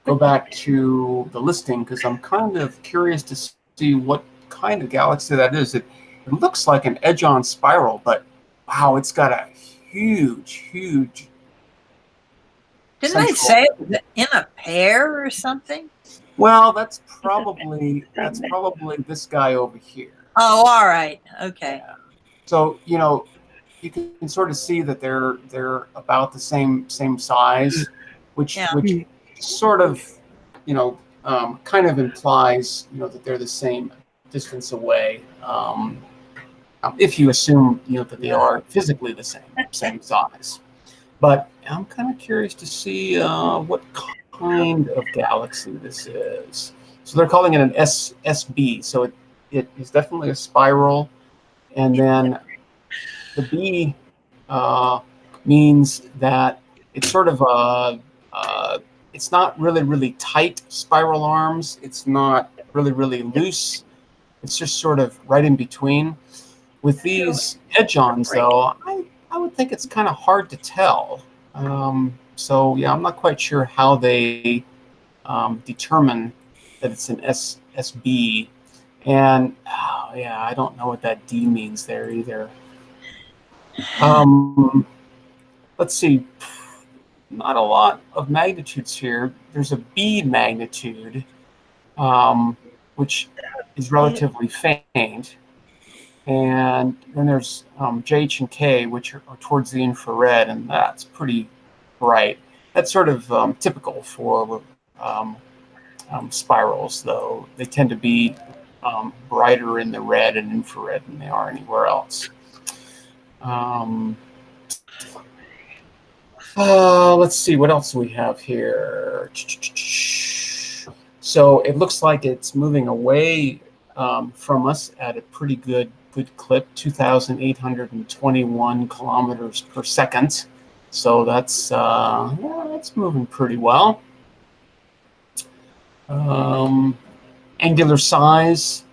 go back to the listing because I'm kind of curious to see what kind of galaxy that is. It looks like an edge-on spiral, but wow, it's got a huge. Didn't I say it was in a pair or something? Well, that's probably this guy over here. Oh, all right. Okay. Yeah. So you can sort of see that they're about the same size, which sort of kind of implies that they're the same distance away. If you assume that they are physically the same size. But I'm kind of curious to see what kind of galaxy this is. So they're calling it an SB. So it is definitely a spiral. And then the B means that it's sort of it's not really tight spiral arms. It's not really loose. It's just sort of right in between. With these edge-ons, though, I would think it's kind of hard to tell. So yeah, I'm not quite sure how they determine that it's an SB. And yeah, I don't know what that D means there either. Let's see. Not a lot of magnitudes here. There's a B magnitude, which is relatively faint. And then there's JH and K, which are towards the infrared, and that's pretty bright. That's sort of typical for spirals, though. They tend to be brighter in the red and infrared than they are anywhere else. Let's see, what else do we have here? So it looks like it's moving away from us at a pretty good clip, 2,821 kilometers per second. So that's moving pretty well. Angular size,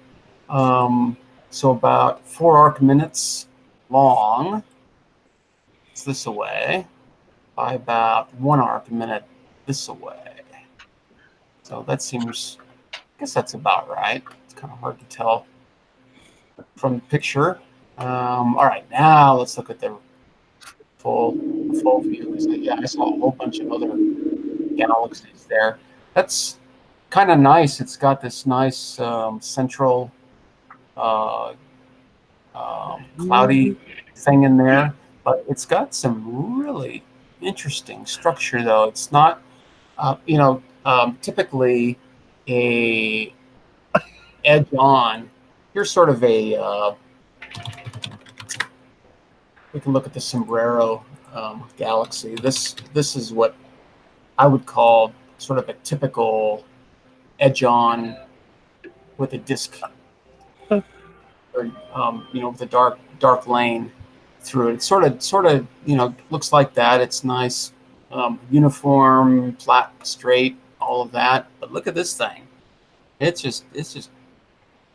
so about 4 arc minutes long. It's this away by about 1 arc minute this away. So that seems, I guess that's about right. It's kind of hard to tell from the picture. All right, now let's look at the full view. Yeah, I saw a whole bunch of other galaxies there. That's kind of nice. It's got this nice central cloudy thing in there, but it's got some really interesting structure, though. It's not, typically a edge on. Here's sort of a, we can look at the Sombrero galaxy. This is what I would call sort of a typical edge on with a disk, or with a dark lane through it. It sort of looks like that. It's nice, uniform, flat, straight, all of that. But look at this thing. It's just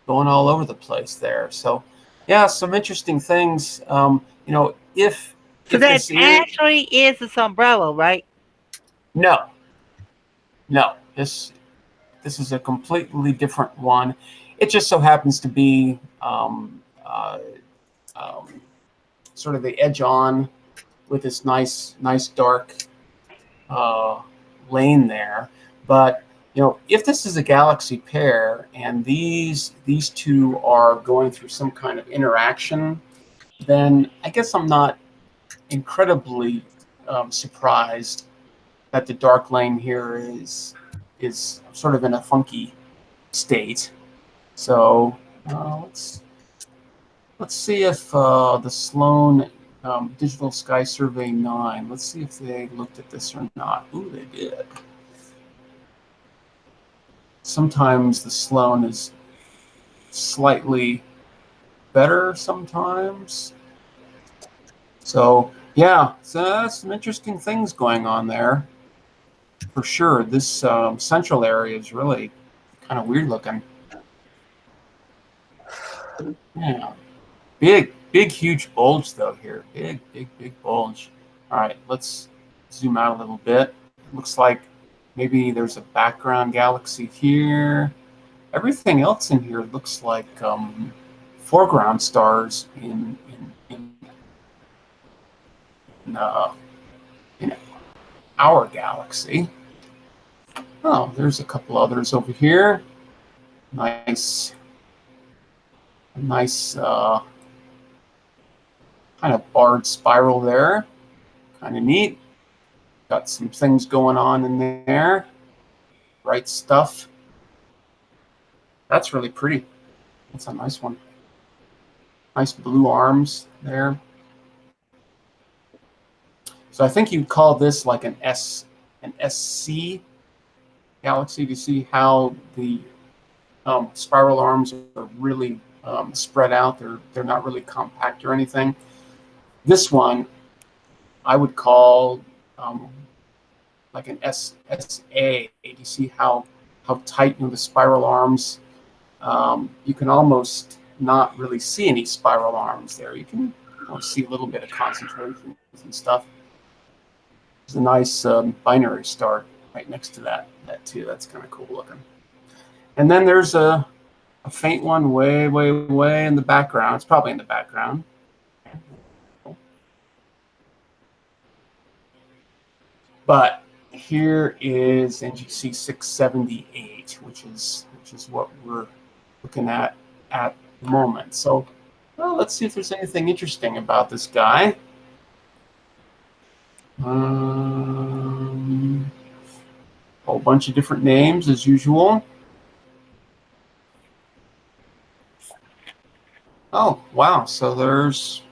going all over the place there. So yeah, some interesting things. If So that this actually is a sombrero, right? no, this is a completely different one. It just so happens to be sort of the edge on with this nice dark lane there. But if this is a galaxy pair and these two are going through some kind of interaction, then I guess I'm not incredibly surprised that the dark lane here is sort of in a funky state. So let's see if the Sloan Digital Sky Survey 9, let's see if they looked at this or not. Ooh, they did. Sometimes the Sloan is slightly better sometimes. So yeah, so some interesting things going on there for sure. This central area is really kind of weird looking. Yeah, big huge bulge though here. Big bulge. All right, let's zoom out a little bit. Looks like maybe there's a background galaxy here. Everything else in here looks like foreground stars in our galaxy. Oh, there's a couple others over here. Nice kind of barred spiral there. Kind of neat. Got some things going on in there. Bright stuff. That's really pretty. That's a nice one. Nice blue arms there. So I think you'd call this like an SC galaxy. To see how the spiral arms are really spread out. They're not really compact or anything. This one I would call like an SSA. You see how tight the spiral arms. You can almost not really see any spiral arms there. You can see a little bit of concentration and stuff. There's a nice binary star right next to that too. That's kind of cool looking. And then there's a faint one way in the background. It's probably in the background. But here is NGC 678, which is what we're looking at the moment. So let's see if there's anything interesting about this guy. Whole bunch of different names as usual. Oh, wow. So there's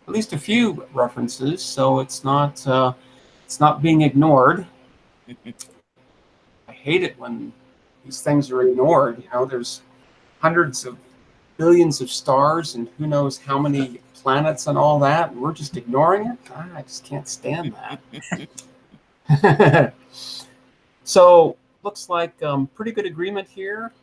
at least a few references, so it's not being ignored. I hate it when these things are ignored. There's hundreds of billions of stars and who knows how many planets and all that, and we're just ignoring it. I just can't stand that. So looks like pretty good agreement here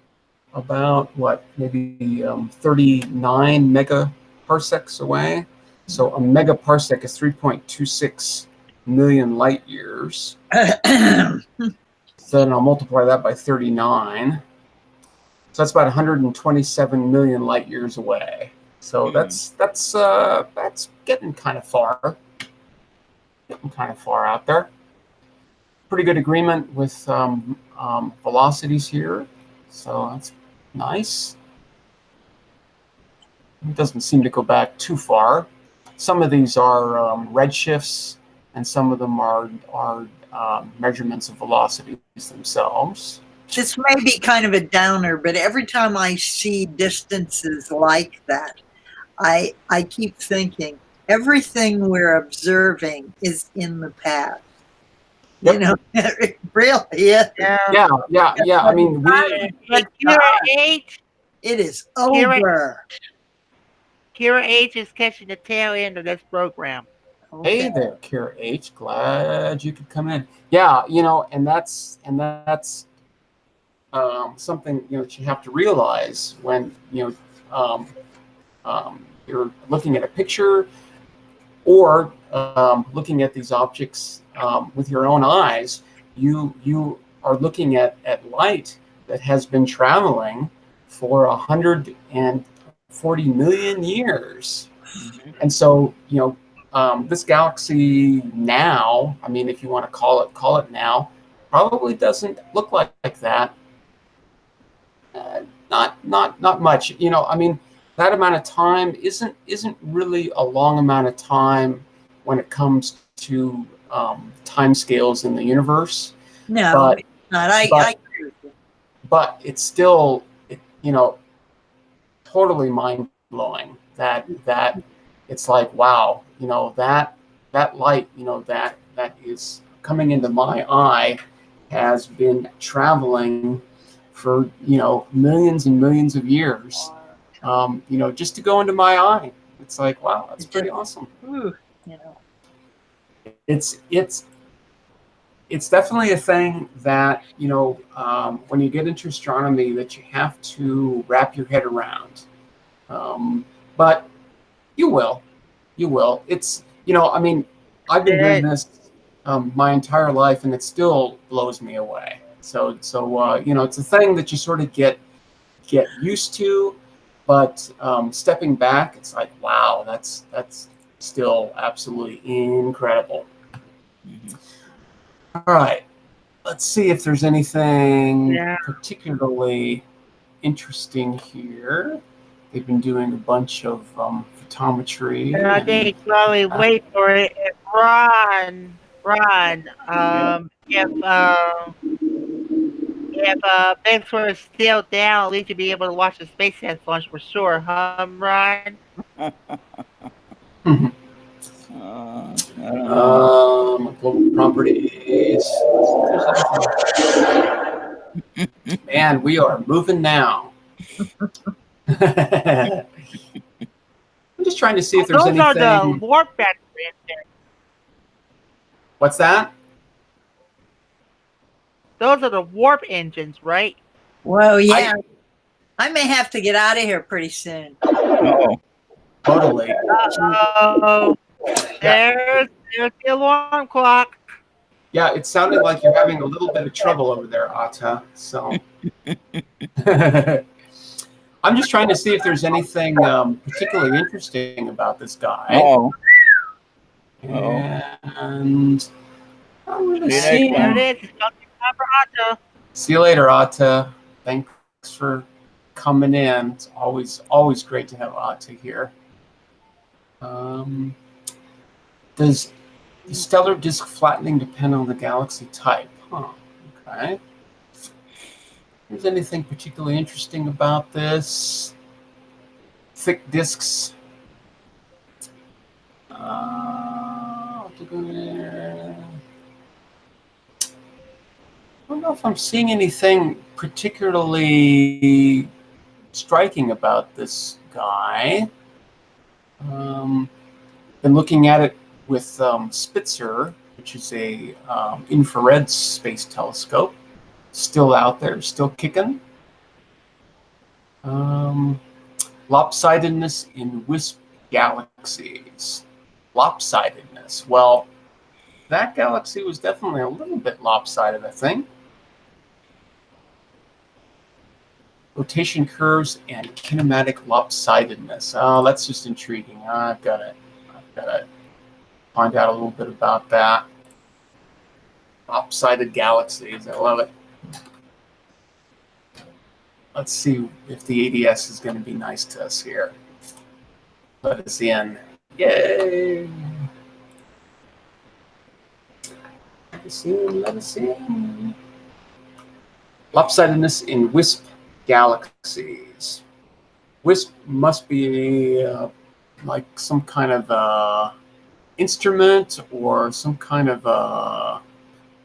about maybe 39 megaparsecs away. So a megaparsec is 3.26 million light years. So then I'll multiply that by 39. So that's about 127 million light years away. So that's getting kind of far. Getting kind of far out there. pretty good agreement with velocities here, so that's nice. It doesn't seem to go back too far. Some of these are redshifts, and some of them are measurements of velocities themselves. This may be kind of a downer, but every time I see distances like that, I keep thinking everything we're observing is in the past. Yep. You know, it really is. Yeah. I mean, But Kira H, It is over. Kira H is catching the tail end of this program. Okay. Hey there, Kira H. Glad you could come in. Yeah, you know, and that's something that you have to realize when you're looking at a picture or looking at these objects with your own eyes. You are looking at light that has been traveling for 140 million years, and so this galaxy now, I mean, if you want to call it now, probably doesn't look like that. Not much. I mean, that amount of time isn't really a long amount of time when it comes to time scales in the universe. No, But not. I agree with you. but it's still totally mind blowing that it's like, wow, that light that is coming into my eye has been traveling for millions and millions of years, just to go into my eye. It's like, wow, that's pretty awesome. Ooh, It's definitely a thing that when you get into astronomy that you have to wrap your head around, but you will. It's I mean, I've been doing this my entire life, and it still blows me away. So it's a thing that you sort of get used to, but stepping back, it's like, wow, that's still absolutely incredible. All right, let's see if there's anything particularly interesting here. They've been doing a bunch of photometry. And I think probably wait for it. Ron, if things were still down, at least you'd be able to watch the SpaceX launch for sure, huh, Ron? Global properties. Man, we are moving now. I'm just trying to see if there's anything. Those are the warp battery engines. What's that? Those are the warp engines, right? Well, yeah. I may have to get out of here pretty soon. Oh, Totally. Uh-oh. There's the alarm clock. Yeah, it sounded like you're having a little bit of trouble over there, Atta. So I'm just trying to see if there's anything particularly interesting about this guy. oh. And I'm gonna See you see. next time. There it is. It's time for Otto. See you later, Atta. Thanks for coming in. It's always great to have Atta here. Does the stellar disk flattening depend on the galaxy type? Huh. Okay. Is anything particularly interesting about this? Thick disks. I don't know if I'm seeing anything particularly striking about this guy. Been looking at it with Spitzer, which is a infrared space telescope, still out there, still kicking. Lopsidedness in WISP galaxies. Lopsidedness. Well, that galaxy was definitely a little bit lopsided, I think. Rotation curves and kinematic lopsidedness. Oh, that's just intriguing. I've got to find out a little bit about that. Lopsided galaxies. I love it. Let's see if the ADS is going to be nice to us here. Let us in. Yay! Let us in. Let us in. Lopsidedness in WISP galaxies. WISP must be like some kind of instrument or some kind of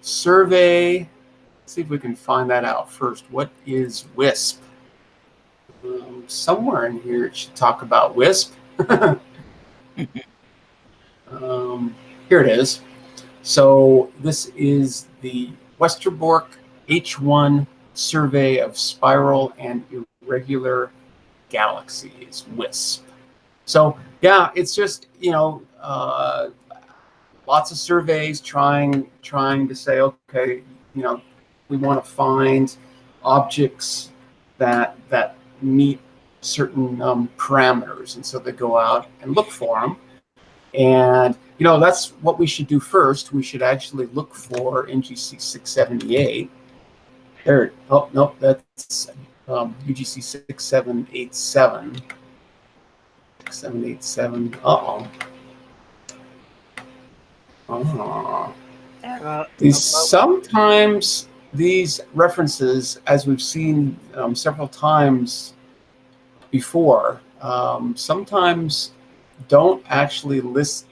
survey. Let's see if we can find that out first. What is WISP? Somewhere in here it should talk about WISP. Here it is. So this is the Westerbork H1 survey of spiral and irregular galaxies, WISP. So yeah, it's just, you know, lots of surveys trying to say, okay, you know, we want to find objects that meet certain parameters, and so they go out and look for them. And you know, that's what we should do first. We should actually look for NGC 678. There. Oh no, that's UGC 6787. 6787. Sometimes these references, as we've seen several times before, sometimes don't actually list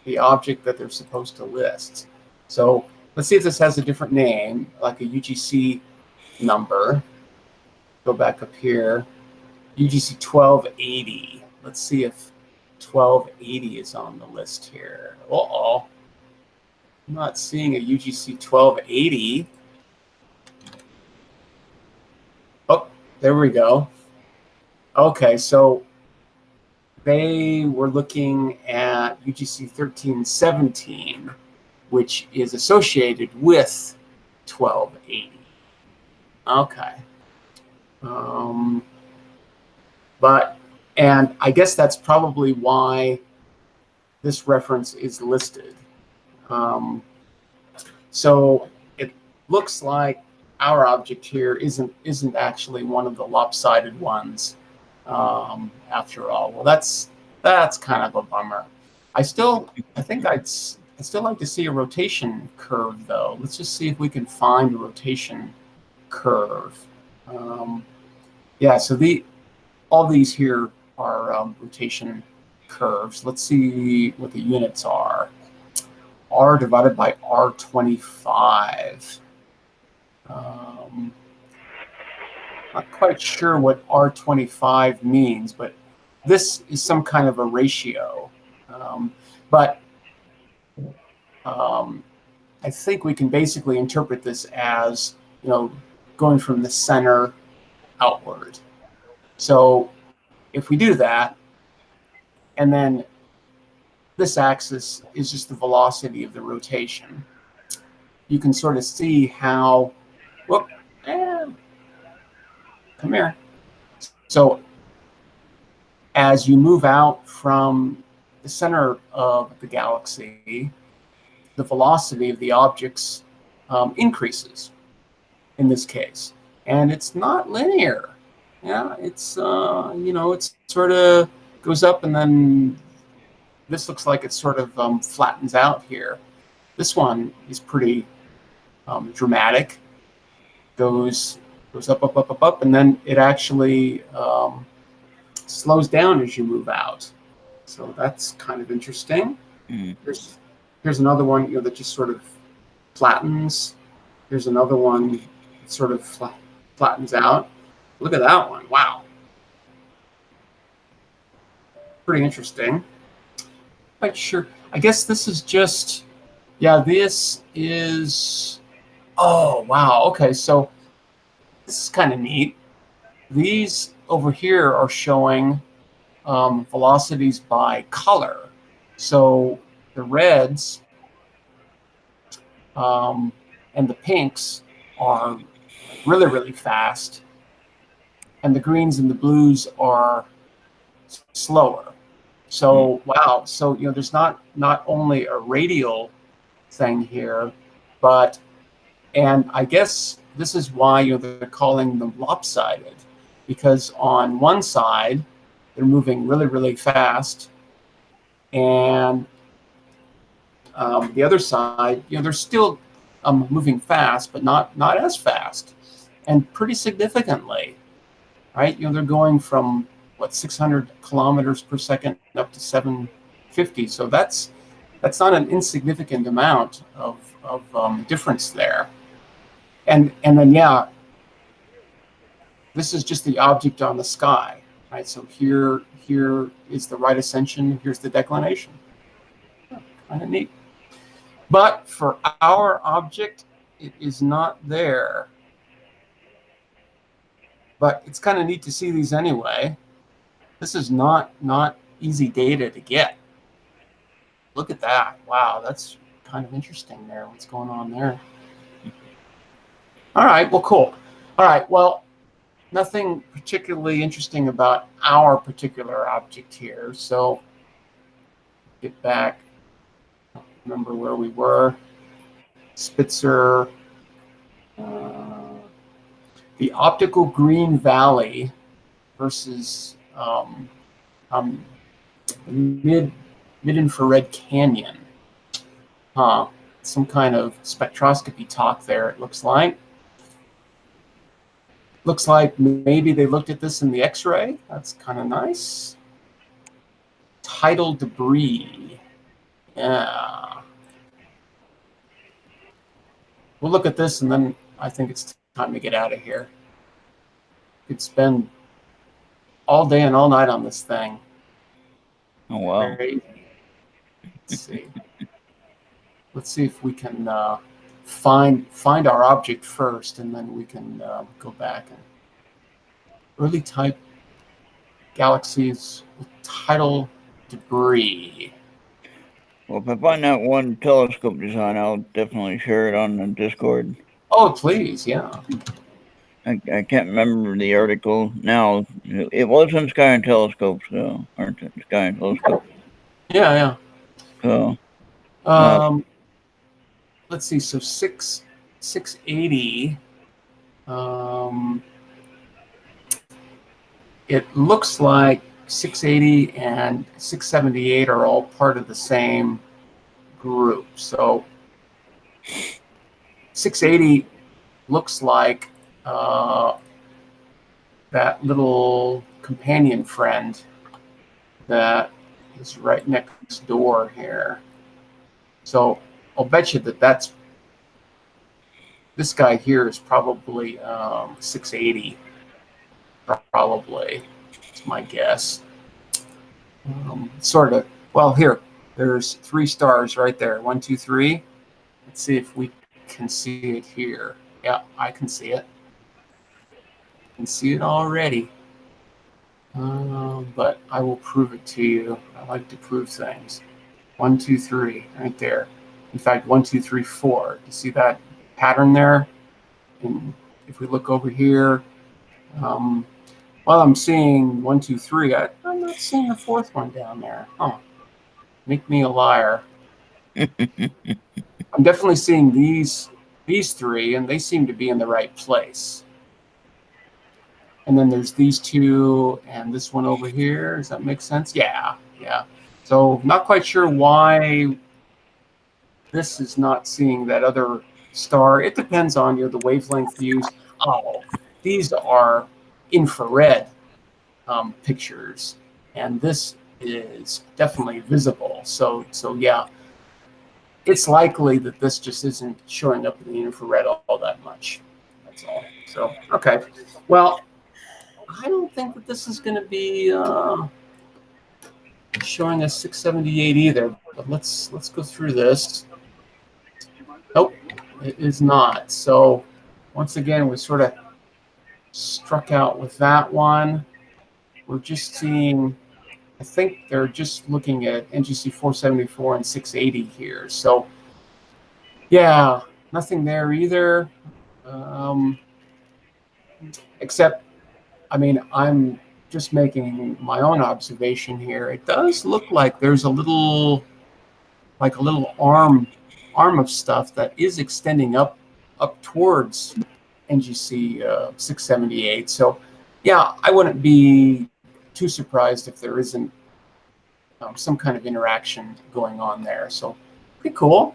the object that they're supposed to list. So let's see if this has a different name, like a UGC number. Go back up here. UGC 1280. Let's see if 1280 is on the list here. Uh-oh. I'm not seeing a UGC 1280. Oh, there we go. Okay, so they were looking at UGC 1317, which is associated with 1280. Okay. And I guess that's probably why this reference is listed. So it looks like our object here isn't actually one of the lopsided ones after all. Well, that's kind of a bummer. I think I'd still like to see a rotation curve though. Let's just see if we can find a rotation curve. Yeah, so all these here are rotation curves. Let's see what the units are. R divided by R25. Not quite sure what R25 means, but this is some kind of a ratio. I think we can basically interpret this as, you know, going from the center outward. So if we do that, and then this axis is just the velocity of the rotation, you can sort of see how, come here. So as you move out from the center of the galaxy, the velocity of the objects increases in this case. And it's not linear. Yeah, it's, you know, it's sort of goes up, and then this looks like it sort of flattens out here. This one is pretty dramatic. Goes up, up, up, up, up, and then it actually slows down as you move out. So that's kind of interesting. Here's another one, you know, that just sort of flattens. Here's another one that sort of flattens out. Look at that one. Wow. Pretty interesting. Quite sure. I guess this is just, yeah, this is, oh, wow. Okay, so this is kind of neat. These over here are showing velocities by color. So the reds and the pinks are really, really fast, and the greens and the blues are slower. So wow, so you know, there's not only a radial thing here, but And I guess this is why they're calling them lopsided, because on one side they're moving really, really fast, and the other side, they're still moving fast, but not as fast, and pretty significantly, right? They're going from what 600 kilometers per second up to 750. So that's not an insignificant amount of difference there. And then this is just the object on the sky, right? So here is the right ascension. Here's the declination. Kind of neat. But for our object, it is not there. But it's kind of neat to see these anyway. This is not easy data to get. Look at that. Wow, that's kind of interesting there. What's going on there? All right, well, cool. All right, well, nothing particularly interesting about our particular object here. So get back. Remember where we were. Spitzer. The optical green valley versus mid-infrared canyon. Some kind of spectroscopy talk there, it looks like. Looks like maybe they looked at this in the X-ray. That's kind of nice. Tidal debris. Yeah. We'll look at this, and then I think it's time to get out of here. Could spend all day and all night on this thing. Oh, wow. Let's see. Let's see if we can find our object first, and then we can go back. And early type galaxies with tidal debris. Well, if I find that one telescope design, I'll definitely share it on the Discord. Oh, please, yeah. I can't remember the article now. It was on Sky and Telescope, so aren't it? Sky and Telescope. Yeah. So, let's see. So 680. It looks like 680 and 678 are all part of the same group. So 680 looks like that little companion friend that is right next door here. So I'll bet you that this guy here is probably 680. Probably, it's my guess. Sort of. Well, here, there's 3 stars right there. 1, 2, 3. Let's see if we can see it here. Yeah, I can see it. I can see it already. But I will prove it to you. I like to prove things. 1, 2, 3, right there. In fact, 1, 2, 3, 4. You see that pattern there? And if we look over here, while I'm seeing 1, 2, 3, I'm not seeing the 4th one down there. Oh, make me a liar. I'm definitely seeing these 3, and they seem to be in the right place. And then there's these 2 and this one over here. Does that make sense? Yeah. So not quite sure why this is not seeing that other star. It depends on the wavelength used. Oh, these are infrared pictures, and this is definitely visible. So yeah, it's likely that this just isn't showing up in the infrared all that much. That's all. So okay, well, I don't think that this is going to be showing us 678 either. But let's go through this. Nope, it is not. So once again, we sort of struck out with that one. We're just seeing, I think they're just looking at NGC 474 and 680 here. So yeah, nothing there either. Except, I mean, I'm just making my own observation here. It does look like there's a little arm of stuff that is extending up up towards NGC 678. So, yeah, I wouldn't be too surprised if there isn't some kind of interaction going on there. So, pretty cool.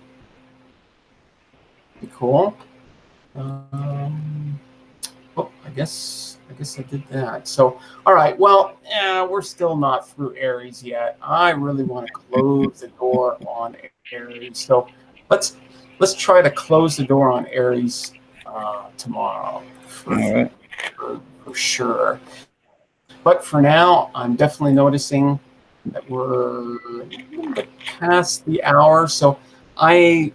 Pretty cool. Oh, I guess I did that. So, all right. Well, we're still not through Aries yet. I really want to close the door on Aries. So let's try to close the door on Aries tomorrow All right. for sure. But for now, I'm definitely noticing that we're a little bit past the hour. So I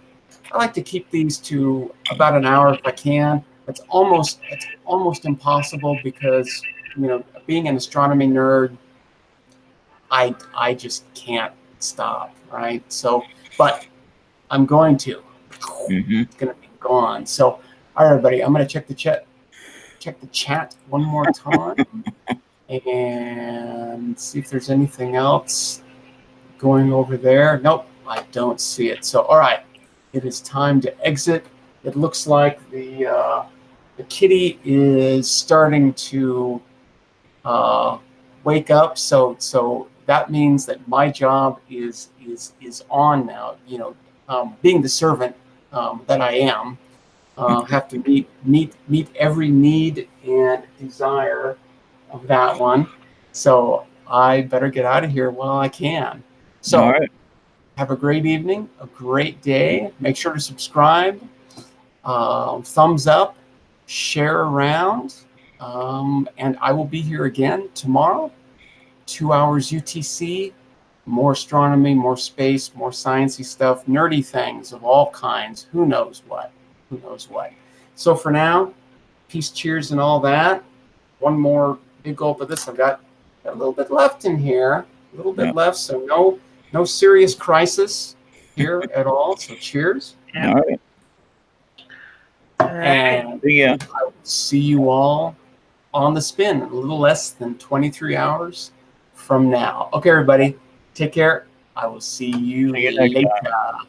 like to keep these to about an hour if I can. It's almost impossible because, you know, being an astronomy nerd, I just can't stop, right? So, but I'm going to. It's going to be gone. So, all right, everybody, I'm going to check the chat one more time and see if there's anything else going over there. Nope, I don't see it. So, all right, it is time to exit. It looks like the kitty is starting to wake up. So that means that my job is on now. You know, being the servant that I am, have to meet every need and desire of that one. So I better get out of here while I can. So All right. have a great evening, a great day. Make sure to subscribe, thumbs up, share around, and I will be here again tomorrow, 2 hours UTC, more astronomy, more space, more sciencey stuff, nerdy things of all kinds. Who knows what? Who knows what? So for now, peace, cheers, and all that. One more big gulp of this. I've got a little bit left in here, a little bit left. So no serious crisis here at all. So cheers. All right. And Yeah. I will see you all on the spin a little less than 23 hours from now. Okay, everybody, take care. I will see you See you next later. time.